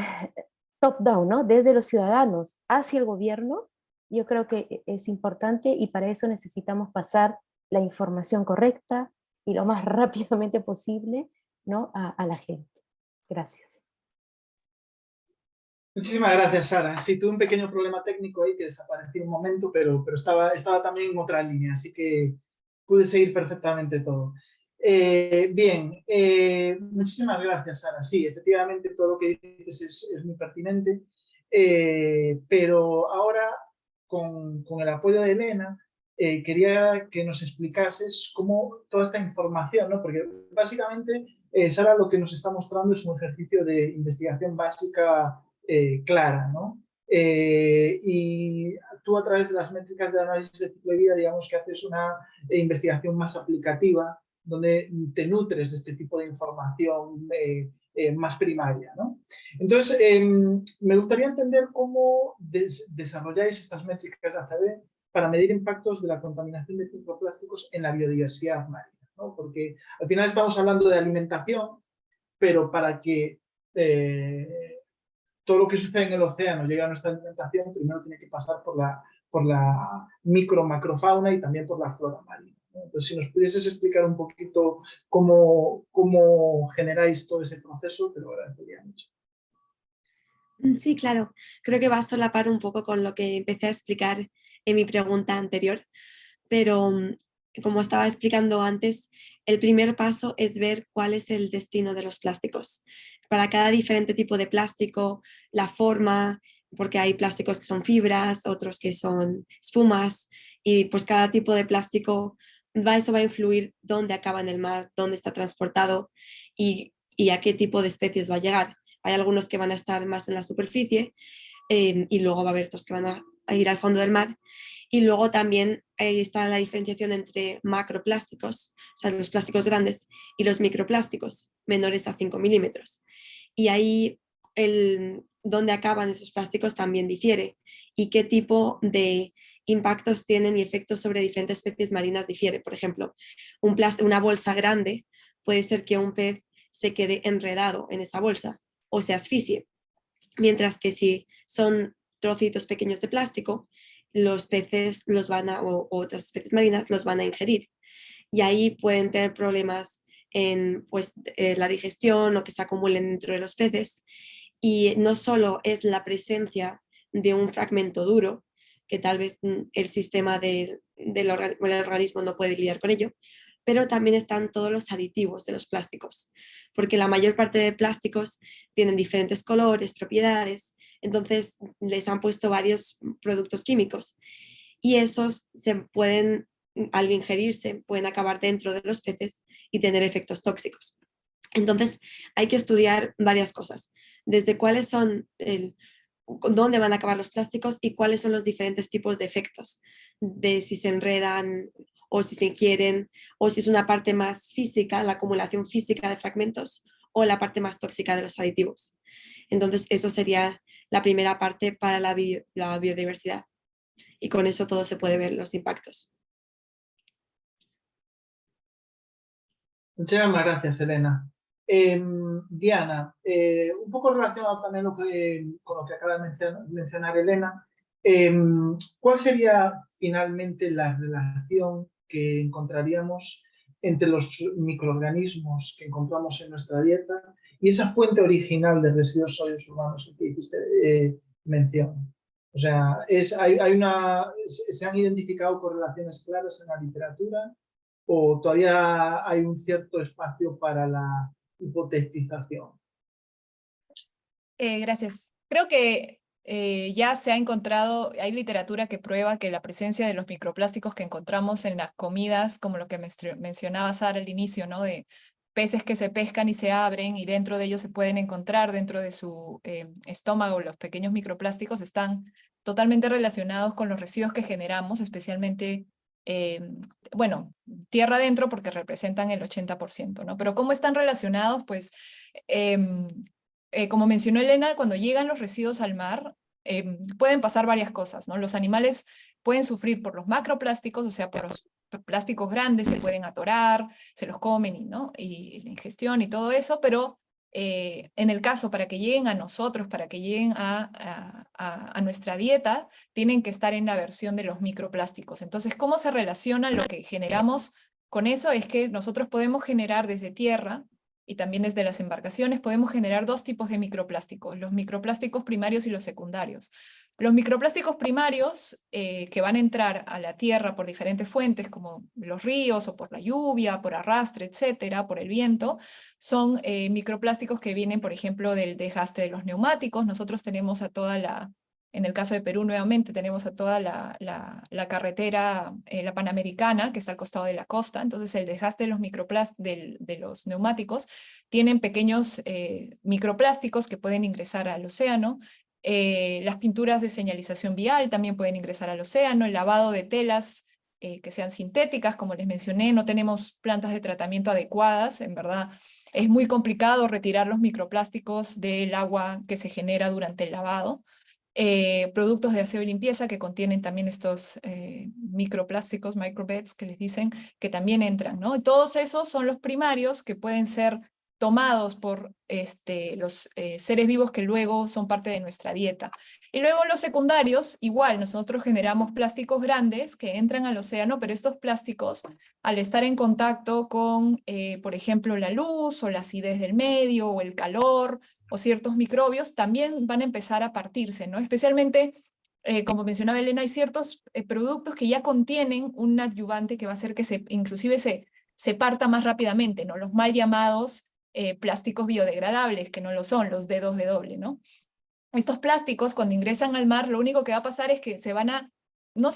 top-down, ¿no?, desde los ciudadanos hacia el gobierno, yo creo que es importante, y para eso necesitamos pasar la información correcta y lo más rápidamente posible, ¿no?, a la gente. Gracias.
Muchísimas gracias, Sara. Sí, tuve un pequeño problema técnico ahí que desapareció un momento, pero estaba también en otra línea, así que pude seguir perfectamente todo. Bien, muchísimas gracias, Sara. Sí, efectivamente todo lo que dices es muy pertinente, pero ahora con el apoyo de Elena, quería que nos explicases cómo toda esta información, ¿no? Porque básicamente Sara lo que nos está mostrando es un ejercicio de investigación básica clara, ¿no? Y tú a través de las métricas de análisis de ciclo de vida, digamos que haces una investigación más aplicativa, donde te nutres de este tipo de información más primaria, ¿no? Entonces, me gustaría entender cómo desarrolláis estas métricas de ACB para medir impactos de la contaminación de microplásticos en la biodiversidad marina, ¿no? Porque al final estamos hablando de alimentación, pero para que todo lo que sucede en el océano llegue a nuestra alimentación, primero tiene que pasar por la macrofauna y también por la flora marina, ¿no? Entonces, si nos pudieses explicar un poquito cómo generáis todo ese proceso, te lo agradecería mucho.
Sí, claro. Creo que va a solapar un poco con lo que empecé a explicar en mi pregunta anterior, pero como estaba explicando antes, el primer paso es ver cuál es el destino de los plásticos. Para cada diferente tipo de plástico, la forma, porque hay plásticos que son fibras, otros que son espumas, y pues cada tipo de plástico, eso va a influir dónde acaba en el mar, dónde está transportado y a qué tipo de especies va a llegar. Hay algunos que van a estar más en la superficie y luego va a haber otros que van a ir al fondo del mar. Y luego también ahí está la diferenciación entre macroplásticos, o sea, los plásticos grandes, y los microplásticos, menores a 5 milímetros. Y ahí dónde acaban esos plásticos también difiere y qué tipo de impactos tienen y efectos sobre diferentes especies marinas difiere. Por ejemplo, una bolsa grande puede ser que un pez se quede enredado en esa bolsa o se asfixie, mientras que si son trocitos pequeños de plástico, los peces o otras especies marinas los van a ingerir. Y ahí pueden tener problemas en pues, la digestión o que se acumulen dentro de los peces. Y no solo es la presencia de un fragmento duro, que tal vez el sistema del organismo no puede lidiar con ello, pero también están todos los aditivos de los plásticos, porque la mayor parte de plásticos tienen diferentes colores, propiedades, entonces les han puesto varios productos químicos y esos se pueden, al ingerirse, pueden acabar dentro de los peces y tener efectos tóxicos. Entonces hay que estudiar varias cosas, desde cuáles son dónde van a acabar los plásticos y cuáles son los diferentes tipos de efectos, de si se enredan o si se ingieren, o si es una parte más física, la acumulación física de fragmentos, o la parte más tóxica de los aditivos. Entonces, eso sería la primera parte para la biodiversidad. Y con eso todo se puede ver los impactos.
Muchísimas gracias, Elena. Diana, un poco relacionado también con lo que acaba de mencionar Elena, ¿cuál sería finalmente la relación que encontraríamos entre los microorganismos que encontramos en nuestra dieta y esa fuente original de residuos sólidos urbanos que hiciste mención? O sea, ¿se han identificado correlaciones claras en la literatura o todavía hay un cierto espacio para la hipotetización?
Gracias. Creo que ya se ha encontrado, hay literatura que prueba que la presencia de los microplásticos que encontramos en las comidas, como lo que mencionaba Sara al inicio, ¿no? De peces que se pescan y se abren y dentro de ellos se pueden encontrar dentro de su estómago los pequeños microplásticos, están totalmente relacionados con los residuos que generamos, especialmente, bueno, tierra adentro porque representan el 80%, ¿no? Pero ¿cómo están relacionados? Pues como mencionó Elena, cuando llegan los residuos al mar, pueden pasar varias cosas, ¿no? Los animales pueden sufrir por los macroplásticos, o sea, por los plásticos grandes, se pueden atorar, se los comen, ¿no? Y la ingestión y todo eso, pero en el caso para que lleguen a nosotros, para que lleguen a nuestra dieta, tienen que estar en la versión de los microplásticos. Entonces, ¿cómo se relaciona lo que generamos con eso? Es que nosotros podemos generar desde tierra y también desde las embarcaciones podemos generar dos tipos de microplásticos, los microplásticos primarios y los secundarios. Los microplásticos primarios que van a entrar a la tierra por diferentes fuentes, como los ríos o por la lluvia, por arrastre, etcétera, por el viento, son microplásticos que vienen, por ejemplo, del desgaste de los neumáticos. Nosotros tenemos a toda la, en el caso de Perú nuevamente, tenemos a toda la carretera, la Panamericana, que está al costado de la costa, entonces el desgaste de los de los neumáticos tienen pequeños microplásticos que pueden ingresar al océano. Las pinturas de señalización vial también pueden ingresar al océano, el lavado de telas que sean sintéticas, como les mencioné, no tenemos plantas de tratamiento adecuadas, en verdad es muy complicado retirar los microplásticos del agua que se genera durante el lavado. Productos de aseo y limpieza que contienen también estos microplásticos, microbeds que les dicen, que también entran, ¿no? Todos esos son los primarios que pueden ser tomados por los seres vivos que luego son parte de nuestra dieta. Y luego los secundarios, igual, nosotros generamos plásticos grandes que entran al océano, pero estos plásticos, al estar en contacto con, por ejemplo, la luz o la acidez del medio o el calor, o ciertos microbios, también van a empezar a partirse, ¿no? Especialmente, como mencionaba Elena, hay ciertos productos que ya contienen un adyuvante que va a hacer que inclusive se parta más rápidamente, ¿no? Los mal llamados plásticos biodegradables, que no lo son, los D2W, ¿no? Estos plásticos, cuando ingresan al mar, lo único que va a pasar es que no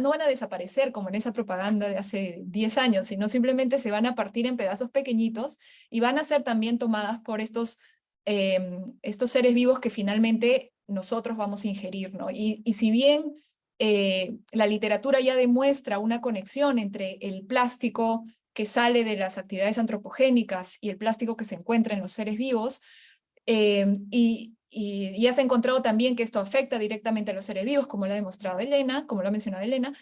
van a desaparecer como en esa propaganda de hace 10 años, sino simplemente se van a partir en pedazos pequeñitos y van a ser también tomadas por estos seres vivos que finalmente nosotros vamos a ingerir, ¿no? Y si bien la literatura ya demuestra una conexión entre el plástico que sale de las actividades antropogénicas y el plástico que se encuentra en los seres vivos, y ya se ha encontrado también que esto afecta directamente a los seres vivos, como lo ha demostrado Elena, como lo ha mencionado Elena.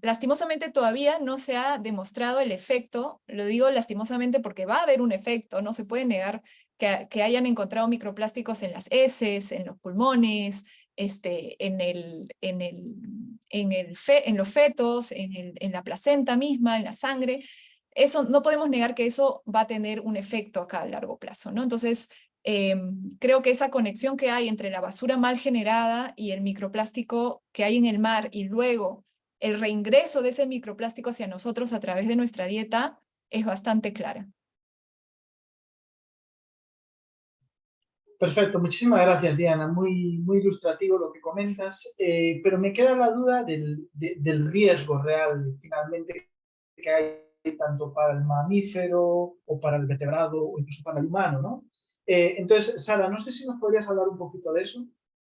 Lastimosamente todavía no se ha demostrado el efecto, lo digo lastimosamente porque va a haber un efecto, no se puede negar que hayan encontrado microplásticos en las heces, en los pulmones, en los fetos, en la placenta misma, en la sangre. Eso, no podemos negar que eso va a tener un efecto acá a largo plazo, ¿no? Entonces, creo que esa conexión que hay entre la basura mal generada y el microplástico que hay en el mar y luego el reingreso de ese microplástico hacia nosotros a través de nuestra dieta es bastante clara.
Perfecto, muchísimas gracias, Diana. Muy, muy ilustrativo lo que comentas, pero me queda la duda del riesgo real, finalmente, que hay tanto para el mamífero o para el vertebrado o incluso para el humano, ¿no? Entonces, Sara, no sé si nos podrías hablar un poquito de eso.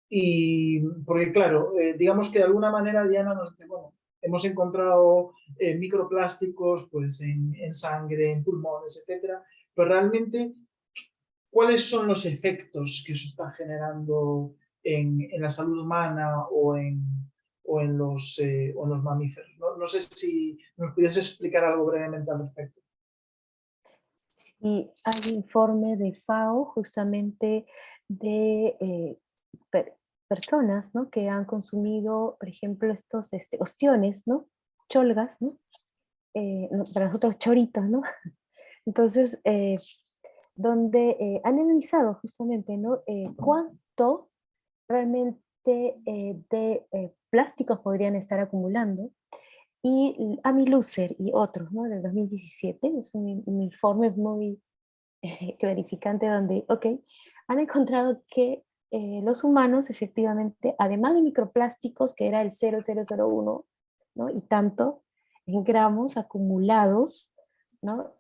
Y porque, claro, digamos que de alguna manera Diana nos dice, bueno, hemos encontrado microplásticos pues, en sangre, en pulmones, etcétera, pero realmente, ¿cuáles son los efectos que eso está generando en la salud humana o en los mamíferos? No sé si nos pudieras explicar algo brevemente al respecto.
Sí, hay informe de FAO justamente de personas, ¿no?, que han consumido, por ejemplo, estos ostiones, ¿no?, cholgas, ¿no? Para nosotros choritos, ¿no? Entonces, donde han analizado justamente, ¿no?, cuánto realmente de plásticos podrían estar acumulando. Y Amy Lucer y otros, ¿no?, del 2017, es un informe muy clarificante donde, ok, han encontrado que los humanos efectivamente, además de microplásticos, que era el 0,001, ¿no? Y tanto en gramos acumulados, ¿no?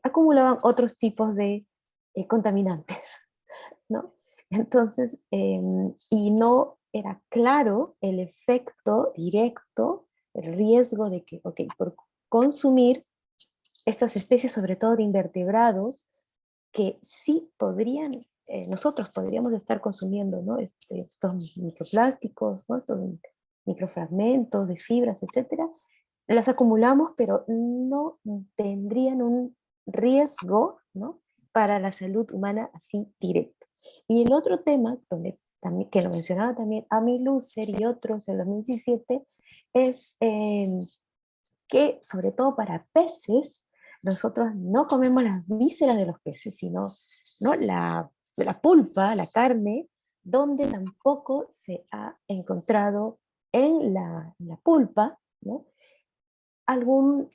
Acumulaban otros tipos de contaminantes, ¿no? Entonces, y no era claro el efecto directo, el riesgo de que, ok, por consumir estas especies, sobre todo de invertebrados, que sí podrían, nosotros podríamos estar consumiendo, ¿no? Estos microplásticos, ¿no? Estos microfragmentos de fibras, etcétera, las acumulamos, pero no tendrían un riesgo, ¿no? Para la salud humana así directo. Y el otro tema, donde también, que lo mencionaba también Amy Lucer y otros en 2017, es que sobre todo para peces, nosotros no comemos las vísceras de los peces, sino, ¿no? la pulpa, la carne, donde tampoco se ha encontrado en la pulpa, ¿no? Algún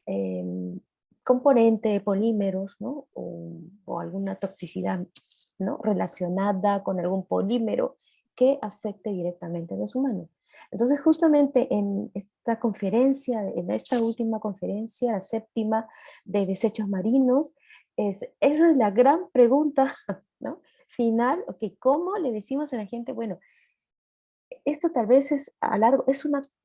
componente de polímeros, ¿no? O alguna toxicidad, ¿no? Relacionada con algún polímero que afecte directamente a los humanos. Entonces, justamente en esta conferencia, en esta última conferencia, la séptima de desechos marinos, esa es la gran pregunta, ¿no? Final, okay, ¿cómo le decimos a la gente, bueno, esto tal vez es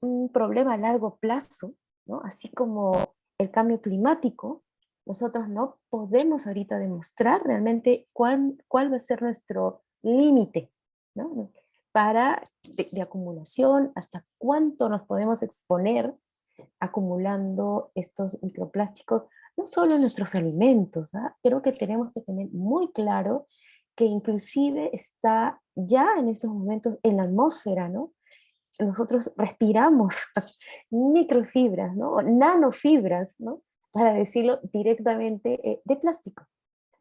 un problema a largo plazo, ¿no? Así como el cambio climático, nosotros no podemos ahorita demostrar realmente cuál va a ser nuestro límite, ¿no? De acumulación, hasta cuánto nos podemos exponer acumulando estos microplásticos, no solo en nuestros alimentos, ¿ah? Creo que tenemos que tener muy claro que inclusive está ya en estos momentos en la atmósfera, ¿no? Nosotros respiramos microfibras, ¿no? O nanofibras, ¿no? Para decirlo directamente, de plástico.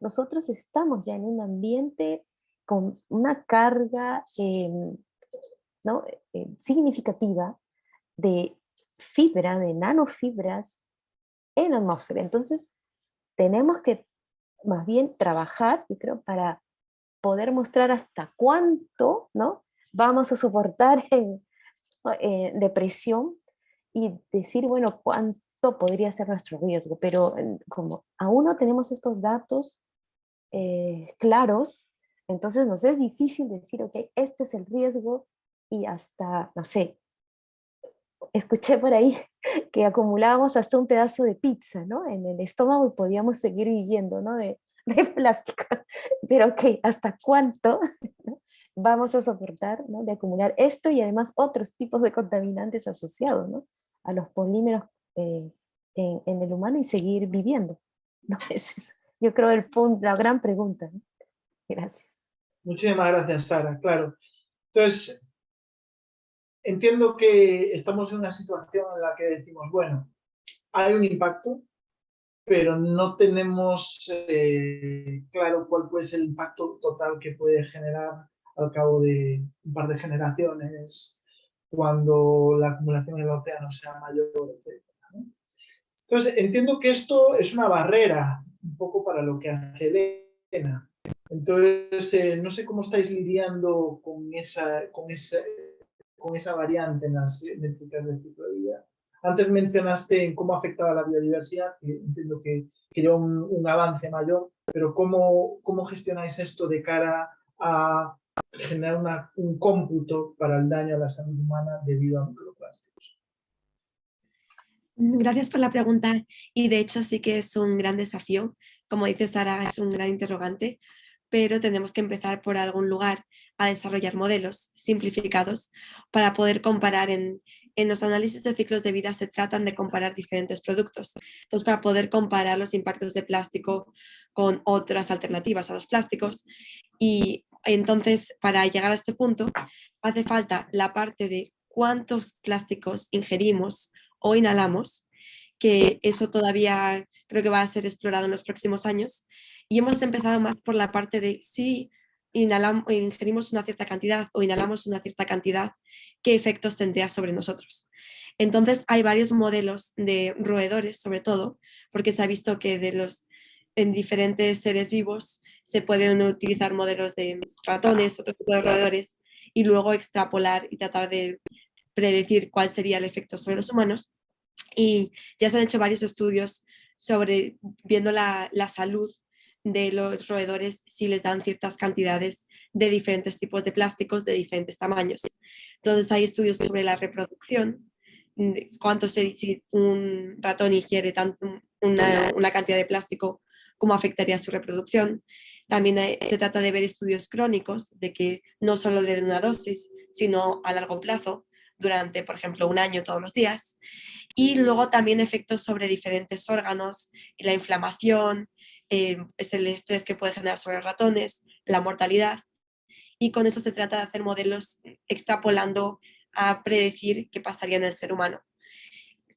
Nosotros estamos ya en un ambiente con una carga, ¿no? Significativa de fibra, de nanofibras en la atmósfera. Entonces, tenemos que más bien trabajar, yo creo, para poder mostrar hasta cuánto, ¿no? Vamos a soportar de presión y decir, bueno, cuánto podría ser nuestro riesgo. Pero como aún no tenemos estos datos claros, entonces nos es difícil decir, ok, este es el riesgo y hasta, no sé, escuché por ahí que acumulábamos hasta un pedazo de pizza, ¿no? En el estómago y podíamos seguir viviendo, ¿no? De plástico. Pero ok, ¿hasta cuánto vamos a soportar, ¿no? De acumular esto y además otros tipos de contaminantes asociados, ¿no? A los polímeros en el humano y seguir viviendo, ¿no? Ese es, yo creo, el punto, la gran pregunta, ¿no? Gracias.
Muchísimas gracias, Sara. Claro. Entonces, entiendo que estamos en una situación en la que decimos, bueno, hay un impacto, pero no tenemos claro cuál puede ser el impacto total que puede generar al cabo de un par de generaciones cuando la acumulación en el océano sea mayor, etc., ¿no? Entonces, entiendo que esto es una barrera un poco para lo que hace Elena. Entonces, no sé cómo estáis lidiando con esa variante en las métricas del ciclo de vida. Antes mencionaste en cómo afectaba la biodiversidad, que entiendo que lleva un avance mayor, pero ¿cómo gestionáis esto de cara a generar un cómputo para el daño a la salud humana debido a microplásticos?
Gracias por la pregunta y de hecho sí que es un gran desafío. Como dice Sara, es un gran interrogante, pero tenemos que empezar por algún lugar a desarrollar modelos simplificados para poder comparar en los análisis de ciclos de vida se tratan de comparar diferentes productos. Entonces, para poder comparar los impactos de plástico con otras alternativas a los plásticos. Y entonces, para llegar a este punto, hace falta la parte de cuántos plásticos ingerimos o inhalamos, que eso todavía creo que va a ser explorado en los próximos años. Y hemos empezado más por la parte de si ingerimos una cierta cantidad o inhalamos una cierta cantidad, qué efectos tendría sobre nosotros. Entonces hay varios modelos de roedores, sobre todo, porque se ha visto que de los en diferentes seres vivos se pueden utilizar modelos de ratones, otro tipo de roedores, y luego extrapolar y tratar de predecir cuál sería el efecto sobre los humanos. Y ya se han hecho varios estudios sobre viendo la salud de los roedores si les dan ciertas cantidades de diferentes tipos de plásticos de diferentes tamaños. Entonces hay estudios sobre la reproducción, si un ratón ingiere una cantidad de plástico, cómo afectaría su reproducción. También se trata de ver estudios crónicos, de que no solo le den una dosis, sino a largo plazo, durante, por ejemplo, un año todos los días. Y luego también efectos sobre diferentes órganos, la inflamación, es el estrés que puede generar sobre ratones, la mortalidad. Y con eso se trata de hacer modelos extrapolando a predecir qué pasaría en el ser humano.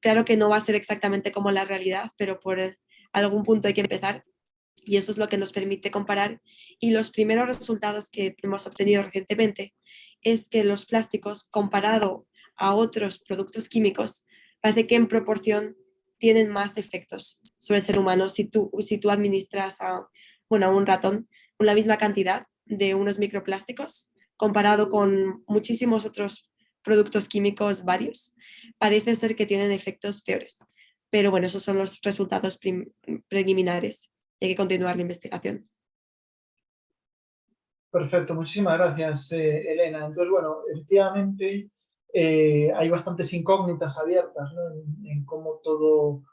Claro que no va a ser exactamente como la realidad, pero por algún punto hay que empezar y eso es lo que nos permite comparar. Y los primeros resultados que hemos obtenido recientemente es que los plásticos, comparado a otros productos químicos, parece que en proporción tienen más efectos sobre el ser humano si tú administras a un ratón una misma cantidad de unos microplásticos comparado con muchísimos otros productos químicos varios, parece ser que tienen efectos peores. Pero bueno, esos son los resultados preliminares. Hay que continuar la investigación.
Perfecto, muchísimas gracias, Elena. Entonces, bueno, efectivamente hay bastantes incógnitas abiertas, ¿no? en cómo todo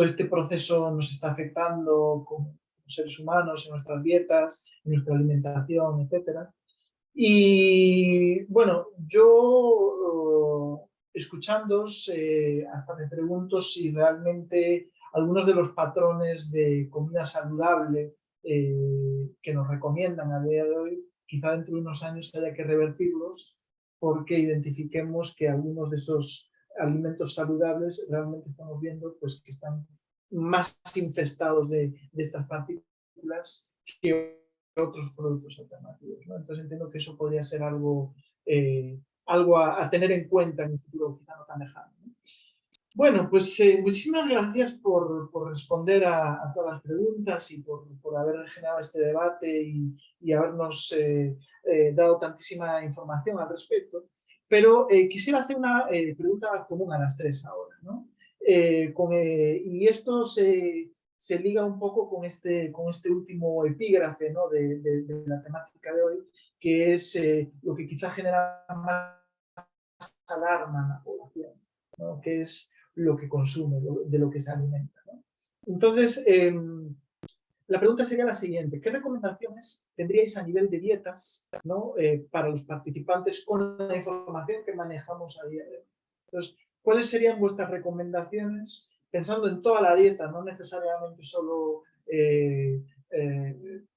este proceso nos está afectando como seres humanos, en nuestras dietas, en nuestra alimentación, etcétera. Y bueno, yo escuchándoos, hasta me pregunto si realmente algunos de los patrones de comida saludable que nos recomiendan a día de hoy, quizá dentro de unos años haya que revertirlos porque identifiquemos que algunos de esos alimentos saludables realmente estamos viendo pues, que están más infestados de estas partículas que otros productos alternativos, ¿no? Entonces entiendo que eso podría ser algo, algo a tener en cuenta en un futuro quizá no tan lejano, ¿no? Bueno, pues muchísimas gracias por responder a todas las preguntas y por haber generado este debate y habernos dado tantísima información al respecto. Pero quisiera hacer una pregunta común a las tres ahora, ¿no? Y esto se liga un poco con este último epígrafe, ¿no? de la temática de hoy, que es lo que quizá genera más alarma en la población, ¿no? Que es lo que consume, de lo que se alimenta, ¿no? Entonces, la pregunta sería la siguiente: ¿qué recomendaciones tendríais a nivel de dietas, ¿no? Para los participantes con la información que manejamos a día de hoy? Entonces, ¿cuáles serían vuestras recomendaciones pensando en toda la dieta, no necesariamente solo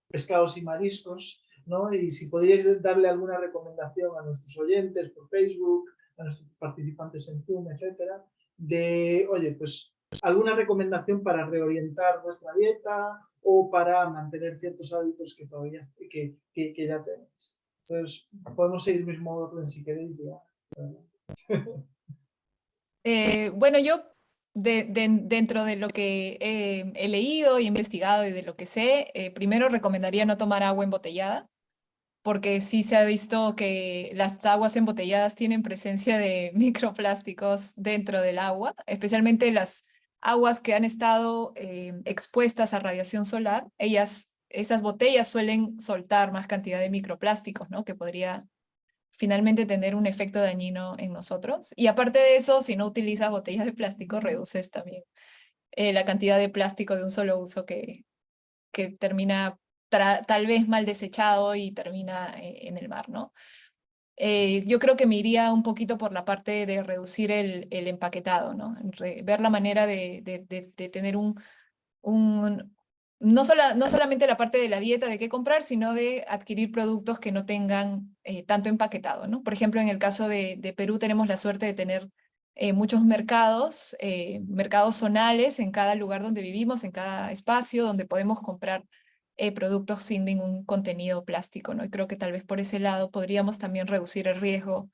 pescados y mariscos, ¿no? Y si podríais darle alguna recomendación a nuestros oyentes por Facebook, a nuestros participantes en Zoom, etcétera, de, oye, pues alguna recomendación para reorientar vuestra dieta o para mantener ciertos hábitos que todavía que ya tenéis. Entonces, podemos seguir el mismo orden si queréis.
Bueno, yo dentro de lo que he leído y investigado y de lo que sé, primero recomendaría no tomar agua embotellada, porque sí se ha visto que las aguas embotelladas tienen presencia de microplásticos dentro del agua, especialmente las aguas que han estado expuestas a radiación solar. Esas botellas suelen soltar más cantidad de microplásticos, ¿no? Que podría finalmente tener un efecto dañino en nosotros. Y aparte de eso, si no utilizas botellas de plástico, reduces también la cantidad de plástico de un solo uso que termina tal vez mal desechado y termina en el mar, ¿no? Yo creo que me iría un poquito por la parte de reducir el empaquetado, ¿no? Ver la manera de tener no solamente la parte de la dieta de qué comprar, sino de adquirir productos que no tengan tanto empaquetado, ¿no? Por ejemplo, en el caso de Perú tenemos la suerte de tener muchos mercados zonales en cada lugar donde vivimos, en cada espacio, donde podemos comprar productos sin ningún contenido plástico, ¿no? Y creo que tal vez por ese lado podríamos también reducir el riesgo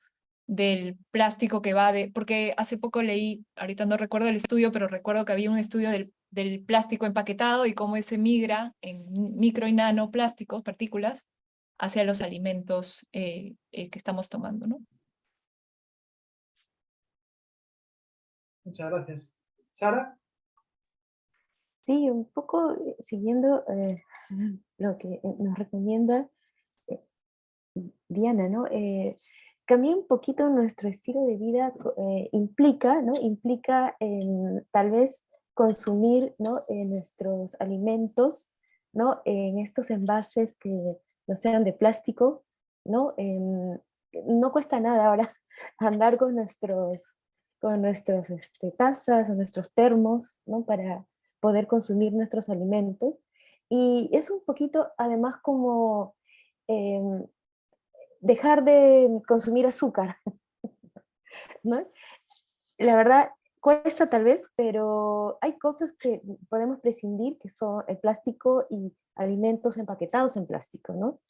del plástico que va porque hace poco leí, ahorita no recuerdo el estudio, pero recuerdo que había un estudio del plástico empaquetado y cómo ese migra en micro y nanoplásticos, partículas, hacia los alimentos que estamos tomando, ¿no?
Muchas gracias. Sara.
Sí, un poco siguiendo lo que nos recomienda Diana, ¿no? Cambiar un poquito nuestro estilo de vida implica, ¿no? Implica tal vez consumir, ¿no? Nuestros alimentos, ¿no? En estos envases que no sean de plástico, ¿no? No cuesta nada ahora andar con nuestros tazas o nuestros termos, ¿no? Para poder consumir nuestros alimentos. Y es un poquito, además, como dejar de consumir azúcar, ¿no? La verdad, cuesta tal vez, pero hay cosas que podemos prescindir, que son el plástico y alimentos empaquetados en plástico, ¿no?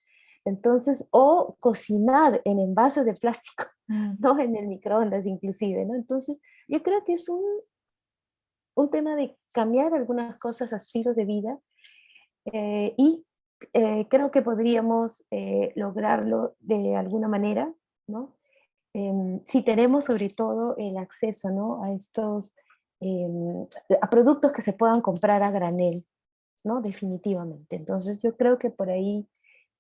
Entonces, o cocinar en envases de plástico, ¿no? En el microondas inclusive, ¿no? Entonces, yo creo que es un tema de cambiar algunas cosas a estilos de vida y creo que podríamos lograrlo de alguna manera, ¿no? Si tenemos sobre todo el acceso, ¿no? A estos, a productos que se puedan comprar a granel, ¿no? Definitivamente. Entonces yo creo que por ahí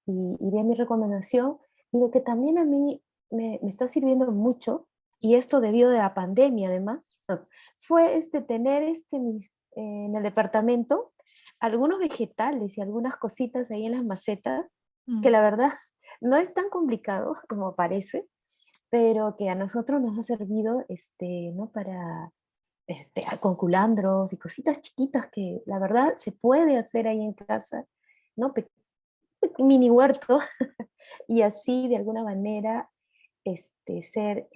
iría mi recomendación. Y lo que también a mí me está sirviendo mucho, y esto debido de la pandemia además, fue tener en el departamento algunos vegetales y algunas cositas ahí en las macetas, que la verdad no es tan complicado como parece, pero que a nosotros nos ha servido, ¿no? Para, con culandros y cositas chiquitas que la verdad se puede hacer ahí en casa, ¿no? Mini huerto, y así de alguna manera ser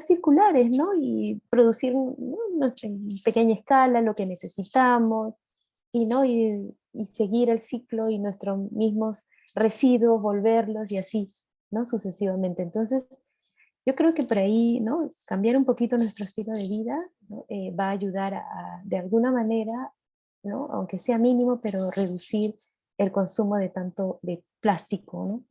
circulares, ¿no? Y producir, ¿no? En pequeña escala lo que necesitamos, y, ¿no? Y seguir el ciclo y nuestros mismos residuos, volverlos y así, ¿no? Sucesivamente. Entonces, yo creo que por ahí, ¿no? Cambiar un poquito nuestro estilo de vida, ¿no? Va a ayudar de alguna manera, ¿no? Aunque sea mínimo, pero reducir el consumo de tanto de plástico, ¿no?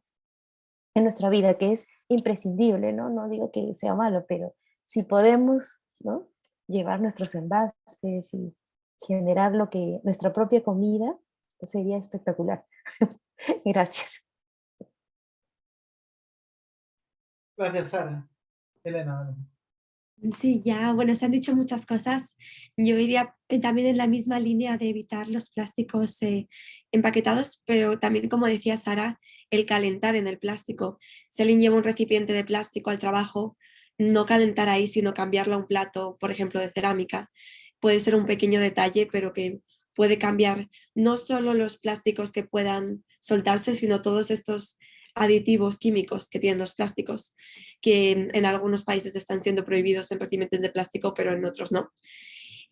En nuestra vida, que es imprescindible, ¿no? No digo que sea malo, pero si podemos, ¿no? Llevar nuestros envases y generar nuestra propia comida, pues sería espectacular. Gracias.
Gracias, Sara. Elena.
Sí, ya, bueno, se han dicho muchas cosas. Yo iría también en la misma línea de evitar los plásticos empaquetados, pero también, como decía Sara, el calentar en el plástico. Si alguien lleva un recipiente de plástico al trabajo, no calentar ahí, sino cambiarlo a un plato, por ejemplo, de cerámica. Puede ser un pequeño detalle, pero que puede cambiar no solo los plásticos que puedan soltarse, sino todos estos aditivos químicos que tienen los plásticos, que en algunos países están siendo prohibidos en recipientes de plástico, pero en otros no.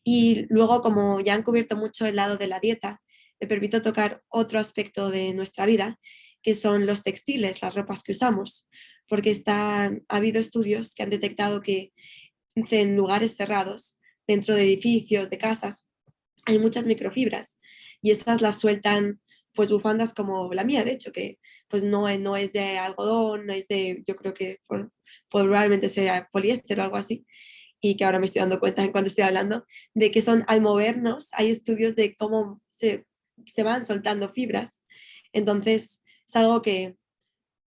Y luego, como ya han cubierto mucho el lado de la dieta, me permito tocar otro aspecto de nuestra vida, que son los textiles, las ropas que usamos, porque ha habido estudios que han detectado que en lugares cerrados, dentro de edificios, de casas, hay muchas microfibras y esas las sueltan pues bufandas como la mía, de hecho, que pues no es de algodón, no es de, yo creo que probablemente sea poliéster o algo así, y que ahora me estoy dando cuenta en cuando estoy hablando, de que son al movernos, hay estudios de cómo se van soltando fibras. Entonces, es algo que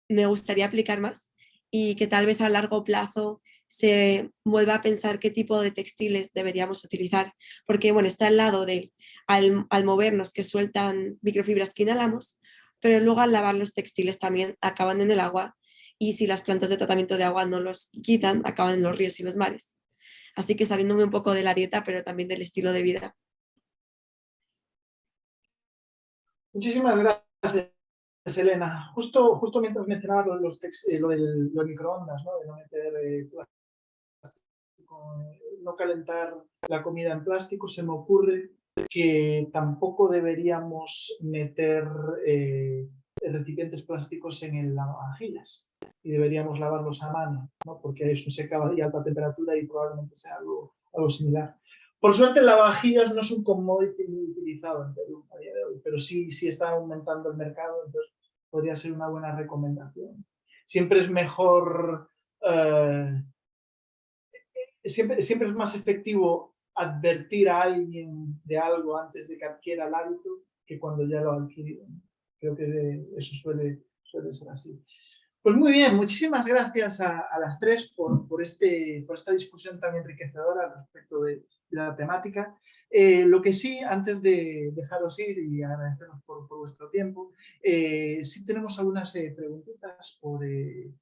me gustaría aplicar más y que tal vez a largo plazo se vuelva a pensar qué tipo de textiles deberíamos utilizar, porque bueno, está al lado de al movernos que sueltan microfibras que inhalamos, pero luego al lavar los textiles también acaban en el agua y si las plantas de tratamiento de agua no los quitan, acaban en los ríos y los mares. Así que saliéndome un poco de la dieta, pero también del estilo de vida.
Muchísimas gracias, Elena. Justo mientras mencionabas lo del microondas, ¿no? De no meter plástico, no calentar la comida en plástico, se me ocurre que tampoco deberíamos meter recipientes plásticos en el lavavajillas y deberíamos lavarlos a mano, ¿no? Porque eso se acaba a alta temperatura y probablemente sea algo similar. Por suerte, lavavajillas no es un commodity muy utilizado en Perú a día de hoy, pero sí está aumentando el mercado, entonces podría ser una buena recomendación. Siempre es mejor, siempre es más efectivo advertir a alguien de algo antes de que adquiera el hábito que cuando ya lo ha adquirido. Creo que eso suele ser así. Pues muy bien, muchísimas gracias a las tres por esta discusión tan enriquecedora respecto de la temática. Lo que sí, antes de dejaros ir y agradeceros por vuestro tiempo, sí tenemos algunas preguntitas por el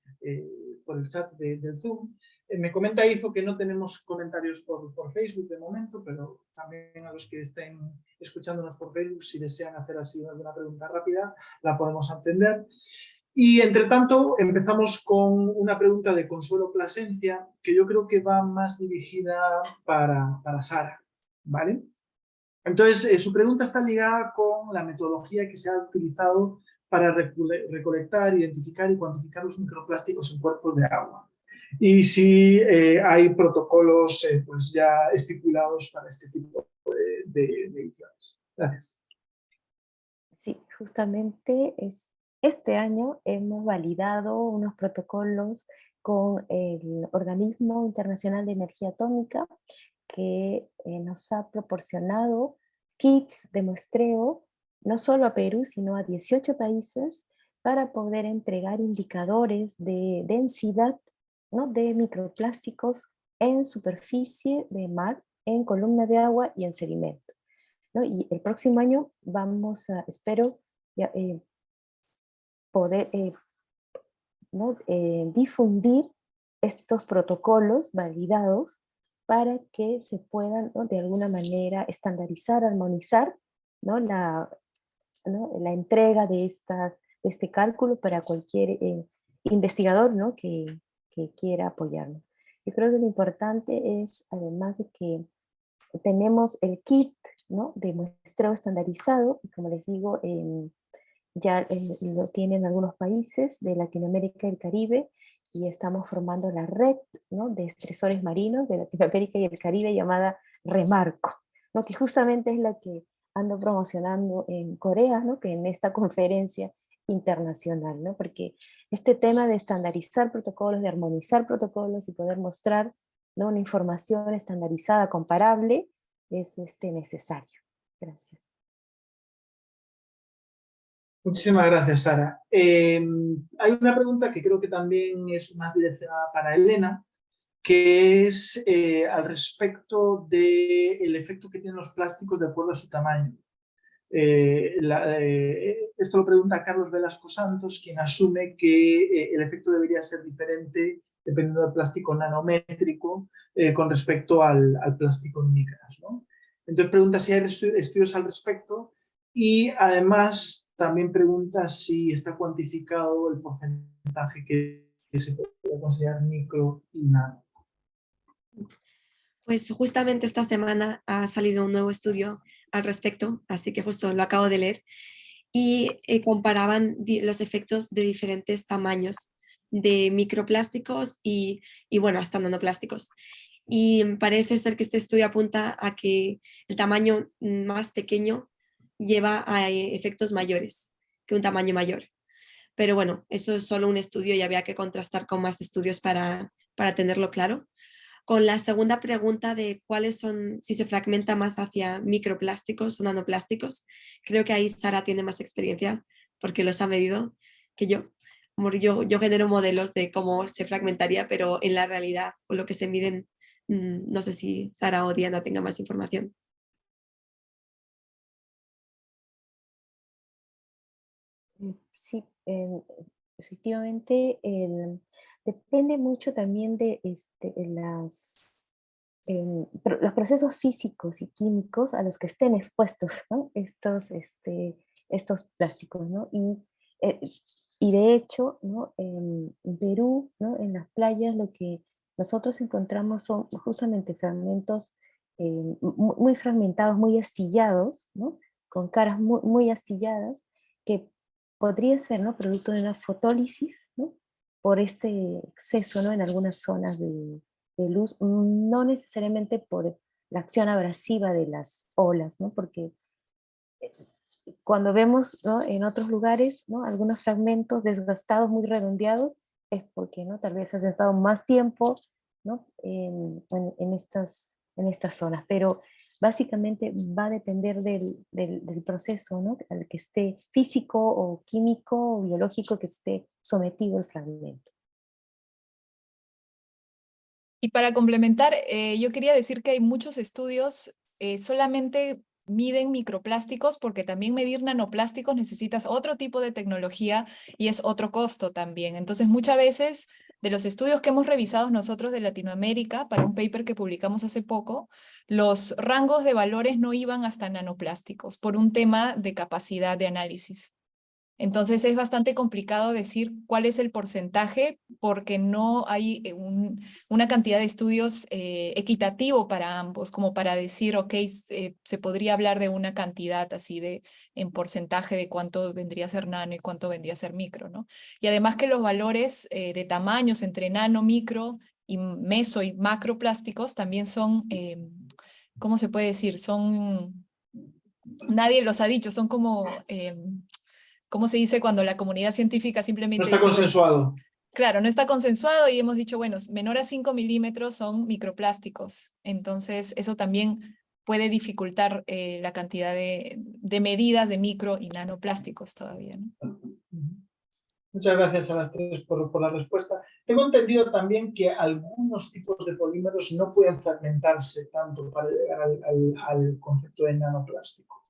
chat del Zoom. Me comenta Izo que no tenemos comentarios por Facebook de momento, pero también a los que estén escuchándonos por Facebook, si desean hacer así alguna pregunta rápida, la podemos atender. Y entre tanto, empezamos con una pregunta de Consuelo Plasencia, que yo creo que va más dirigida para Sara, ¿vale? Entonces, su pregunta está ligada con la metodología que se ha utilizado para recolectar, identificar y cuantificar los microplásticos en cuerpos de agua. Y si hay protocolos pues ya estipulados para este tipo de mediciones. Gracias.
Sí, justamente este año hemos validado unos protocolos con el Organismo Internacional de Energía Atómica que nos ha proporcionado kits de muestreo, no solo a Perú, sino a 18 países, para poder entregar indicadores de densidad, ¿no?, de microplásticos en superficie de mar, en columna de agua y en sedimento, ¿no? Y el próximo año vamos a, espero, ya, poder ¿no? Difundir estos protocolos validados para que se puedan, ¿no?, de alguna manera estandarizar, armonizar, ¿no?, la entrega de este cálculo para cualquier investigador, ¿no?, que quiera apoyarnos. Yo creo que lo importante es, además de que tenemos el kit, ¿no?, de muestreo estandarizado, y como les digo, ya lo tienen algunos países de Latinoamérica y el Caribe, y estamos formando la red, ¿no?, de estresores marinos de Latinoamérica y el Caribe, llamada Remarco, ¿no?, que justamente es la que ando promocionando en Corea, ¿no?, que en esta conferencia internacional, ¿no?, porque este tema de estandarizar protocolos, de armonizar protocolos y poder mostrar, ¿no?, una información estandarizada, comparable, es necesario. Gracias.
Muchísimas gracias, Sara. Hay una pregunta que creo que también es más direccionada para Elena, que es al respecto del efecto que tienen los plásticos de acuerdo a su tamaño. Esto lo pregunta Carlos Velasco Santos, quien asume que el efecto debería ser diferente dependiendo del plástico nanométrico con respecto al plástico en micras, ¿no? Entonces pregunta si hay estudios al respecto y además también pregunta si está cuantificado el porcentaje que se puede considerar micro y nano.
Pues justamente esta semana ha salido un nuevo estudio al respecto, así que justo lo acabo de leer, y comparaban los efectos de diferentes tamaños de microplásticos y bueno, hasta nanoplásticos. Y parece ser que este estudio apunta a que el tamaño más pequeño lleva a efectos mayores que un tamaño mayor. Pero bueno, eso es solo un estudio y había que contrastar con más estudios para tenerlo claro. Con la segunda pregunta de cuáles son, si se fragmenta más hacia microplásticos o nanoplásticos, creo que ahí Sara tiene más experiencia porque los ha medido que yo. Yo genero modelos de cómo se fragmentaría, pero en la realidad, con lo que se miden, no sé si Sara o Diana tenga más información.
Sí, efectivamente, depende mucho también de los procesos físicos y químicos a los que estén expuestos, ¿no?, estos plásticos, ¿no? Eh, y de hecho, ¿no?, en Perú, ¿no?, en las playas, lo que nosotros encontramos son justamente fragmentos muy fragmentados, muy astillados, ¿no?, con caras muy astilladas, que podría ser, ¿no?, producto de una fotólisis, ¿no?, por este exceso, ¿no?, en algunas zonas de luz, no necesariamente por la acción abrasiva de las olas, ¿no? Porque cuando vemos, ¿no?, en otros lugares, ¿no?, algunos fragmentos desgastados, muy redondeados, es porque, ¿no?, tal vez has estado más tiempo, ¿no?, en estas zonas, pero básicamente va a depender del proceso, ¿no?, al que esté físico o químico o biológico que esté sometido el fragmento.
Y para complementar, yo quería decir que hay muchos estudios, solamente miden microplásticos, porque también medir nanoplásticos necesitas otro tipo de tecnología y es otro costo también. Entonces, muchas veces de los estudios que hemos revisado nosotros de Latinoamérica, para un paper que publicamos hace poco, los rangos de valores no iban hasta nanoplásticos por un tema de capacidad de análisis. Entonces es bastante complicado decir cuál es el porcentaje porque no hay una cantidad de estudios equitativo para ambos, como para decir, ok, se podría hablar de una cantidad así en porcentaje de cuánto vendría a ser nano y cuánto vendría a ser micro, ¿no? Y además que los valores de tamaños entre nano, micro y meso y macroplásticos también son, ¿cómo se puede decir? Nadie los ha dicho, son como... ¿cómo se dice cuando la comunidad científica
No
simplemente
está
dice, bueno,
consensuado.
claro, no está consensuado y hemos dicho, bueno, menor a 5 milímetros son microplásticos. Entonces, eso también puede dificultar la cantidad de medidas de micro y nanoplásticos todavía, ¿no?
Muchas gracias a las tres por la respuesta. Tengo entendido también que algunos tipos de polímeros no pueden fragmentarse tanto para llegar al concepto de nanoplástico,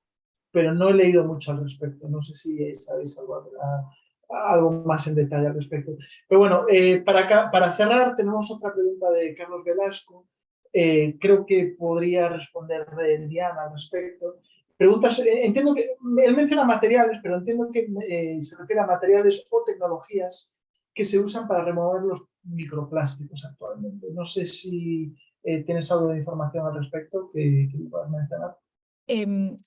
pero no he leído mucho al respecto. No sé si sabéis algo más en detalle al respecto. Pero bueno, para cerrar tenemos otra pregunta de Carlos Velasco. Creo que podría responder Diana al respecto. Preguntas, entiendo que él menciona materiales, pero entiendo que se refiere a materiales o tecnologías que se usan para remover los microplásticos actualmente. No sé si tienes algo de información al respecto que puedas mencionar.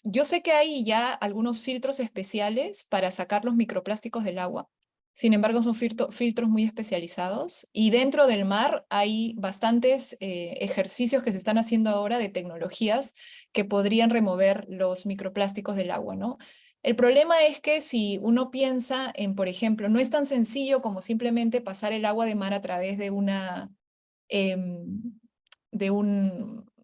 Yo sé que hay ya algunos filtros especiales para sacar los microplásticos del agua. Sin embargo, son filtros muy especializados y dentro del mar hay bastantes ejercicios que se están haciendo ahora de tecnologías que podrían remover los microplásticos del agua, ¿no? El problema es que si uno piensa en, por ejemplo, no es tan sencillo como simplemente pasar el agua de mar a través de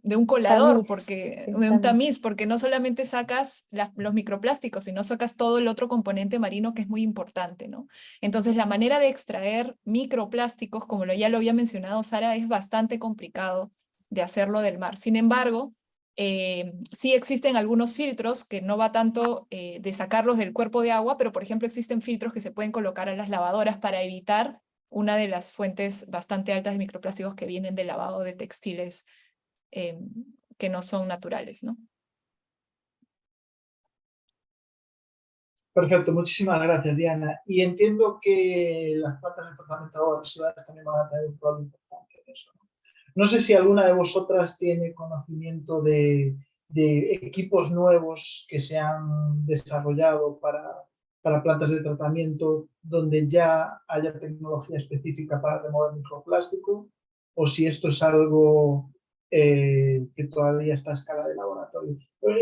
de un colador, de un tamiz, porque no solamente sacas los microplásticos, sino sacas todo el otro componente marino que es muy importante, ¿no? Entonces la manera de extraer microplásticos, como ya lo había mencionado Sara, es bastante complicado de hacerlo del mar. Sin embargo, sí existen algunos filtros que no va tanto de sacarlos del cuerpo de agua, pero por ejemplo existen filtros que se pueden colocar a las lavadoras para evitar una de las fuentes bastante altas de microplásticos que vienen del lavado de textiles que no son naturales, ¿no?
Perfecto, muchísimas gracias, Diana. Y entiendo que las plantas de tratamiento de aguas residuales también van a tener un rol importante en eso, ¿no? No sé si alguna de vosotras tiene conocimiento de equipos nuevos que se han desarrollado para plantas de tratamiento donde ya haya tecnología específica para remover microplástico, o si esto es algo que todavía está a escala de laboratorio.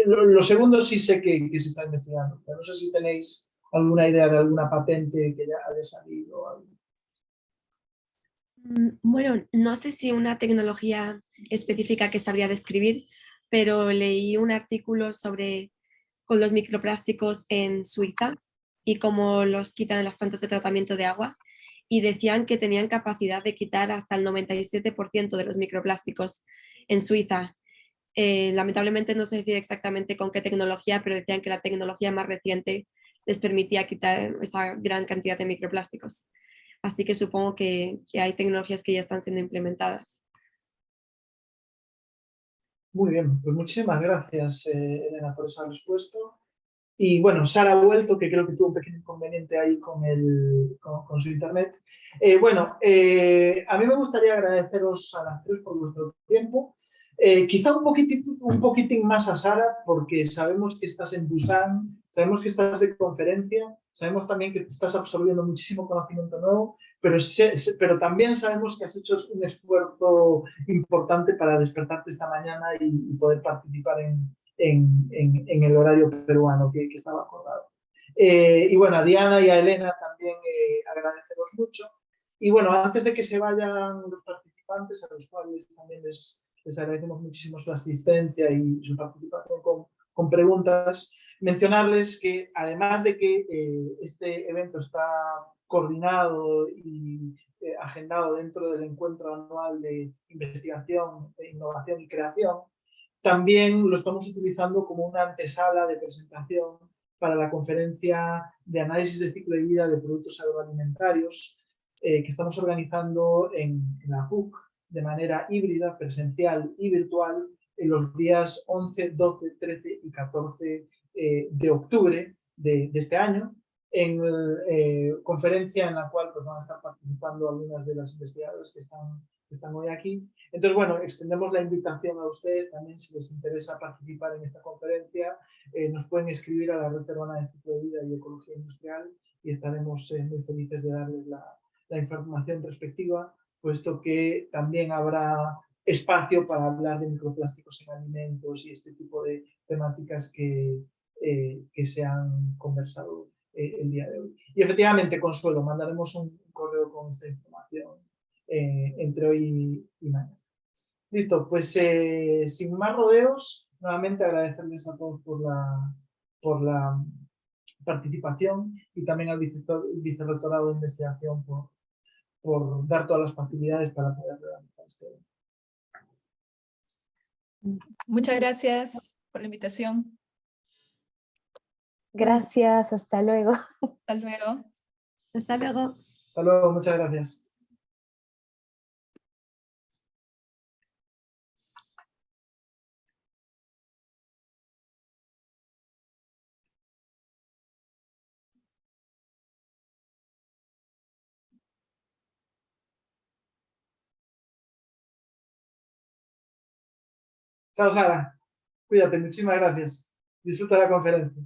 Lo segundo sí sé que se está investigando, pero no sé si tenéis alguna idea de alguna patente que ya haya salido.
Bueno, no sé si una tecnología específica que sabría describir, pero leí un artículo con los microplásticos en Suiza y cómo los quitan en las plantas de tratamiento de agua, y decían que tenían capacidad de quitar hasta el 97% de los microplásticos en Suiza. Lamentablemente no sé decir exactamente con qué tecnología, pero decían que la tecnología más reciente les permitía quitar esa gran cantidad de microplásticos. Así que supongo que hay tecnologías que ya están siendo implementadas.
Muy bien, pues muchísimas gracias, Elena, por esa respuesta. Y bueno, Sara ha vuelto, que creo que tuvo un pequeño inconveniente ahí con su internet. A mí me gustaría agradeceros a las tres por vuestro tiempo. Quizá un poquitín más a Sara, porque sabemos que estás en Busan, sabemos que estás de conferencia, sabemos también que estás absorbiendo muchísimo conocimiento nuevo, pero también sabemos que has hecho un esfuerzo importante para despertarte esta mañana y poder participar en el horario peruano que estaba acordado. Y bueno, a Diana y a Elena también agradecemos mucho. Y bueno, antes de que se vayan los participantes, a los cuales también les agradecemos muchísimo su asistencia y su participación con preguntas, mencionarles que además de que este evento está coordinado y agendado dentro del encuentro anual de investigación, innovación y creación, también lo estamos utilizando como una antesala de presentación para la conferencia de análisis de ciclo de vida de productos agroalimentarios que estamos organizando en la PUC de manera híbrida, presencial y virtual en los días 11, 12, 13 y 14 de octubre de este año, en conferencia en la cual pues, van a estar participando algunas de las investigadoras que están hoy aquí. Entonces, bueno, extendemos la invitación a ustedes también, si les interesa participar en esta conferencia, nos pueden escribir a la Red Peruana de Ciclo de Vida y Ecología Industrial y estaremos muy felices de darles la información respectiva, puesto que también habrá espacio para hablar de microplásticos en alimentos y este tipo de temáticas que se han conversado el día de hoy. Y efectivamente, Consuelo, mandaremos un correo con esta información entre hoy y mañana. Listo, pues sin más rodeos, nuevamente agradecerles a todos por la participación y también al Vicerrectorado de Investigación por dar todas las facilidades para poder realizar este evento.
Muchas gracias por la invitación.
Gracias, hasta luego.
Hasta luego.
Hasta luego.
Hasta luego, muchas gracias. Chao, Sara. Cuídate, muchísimas gracias. Disfruta la conferencia.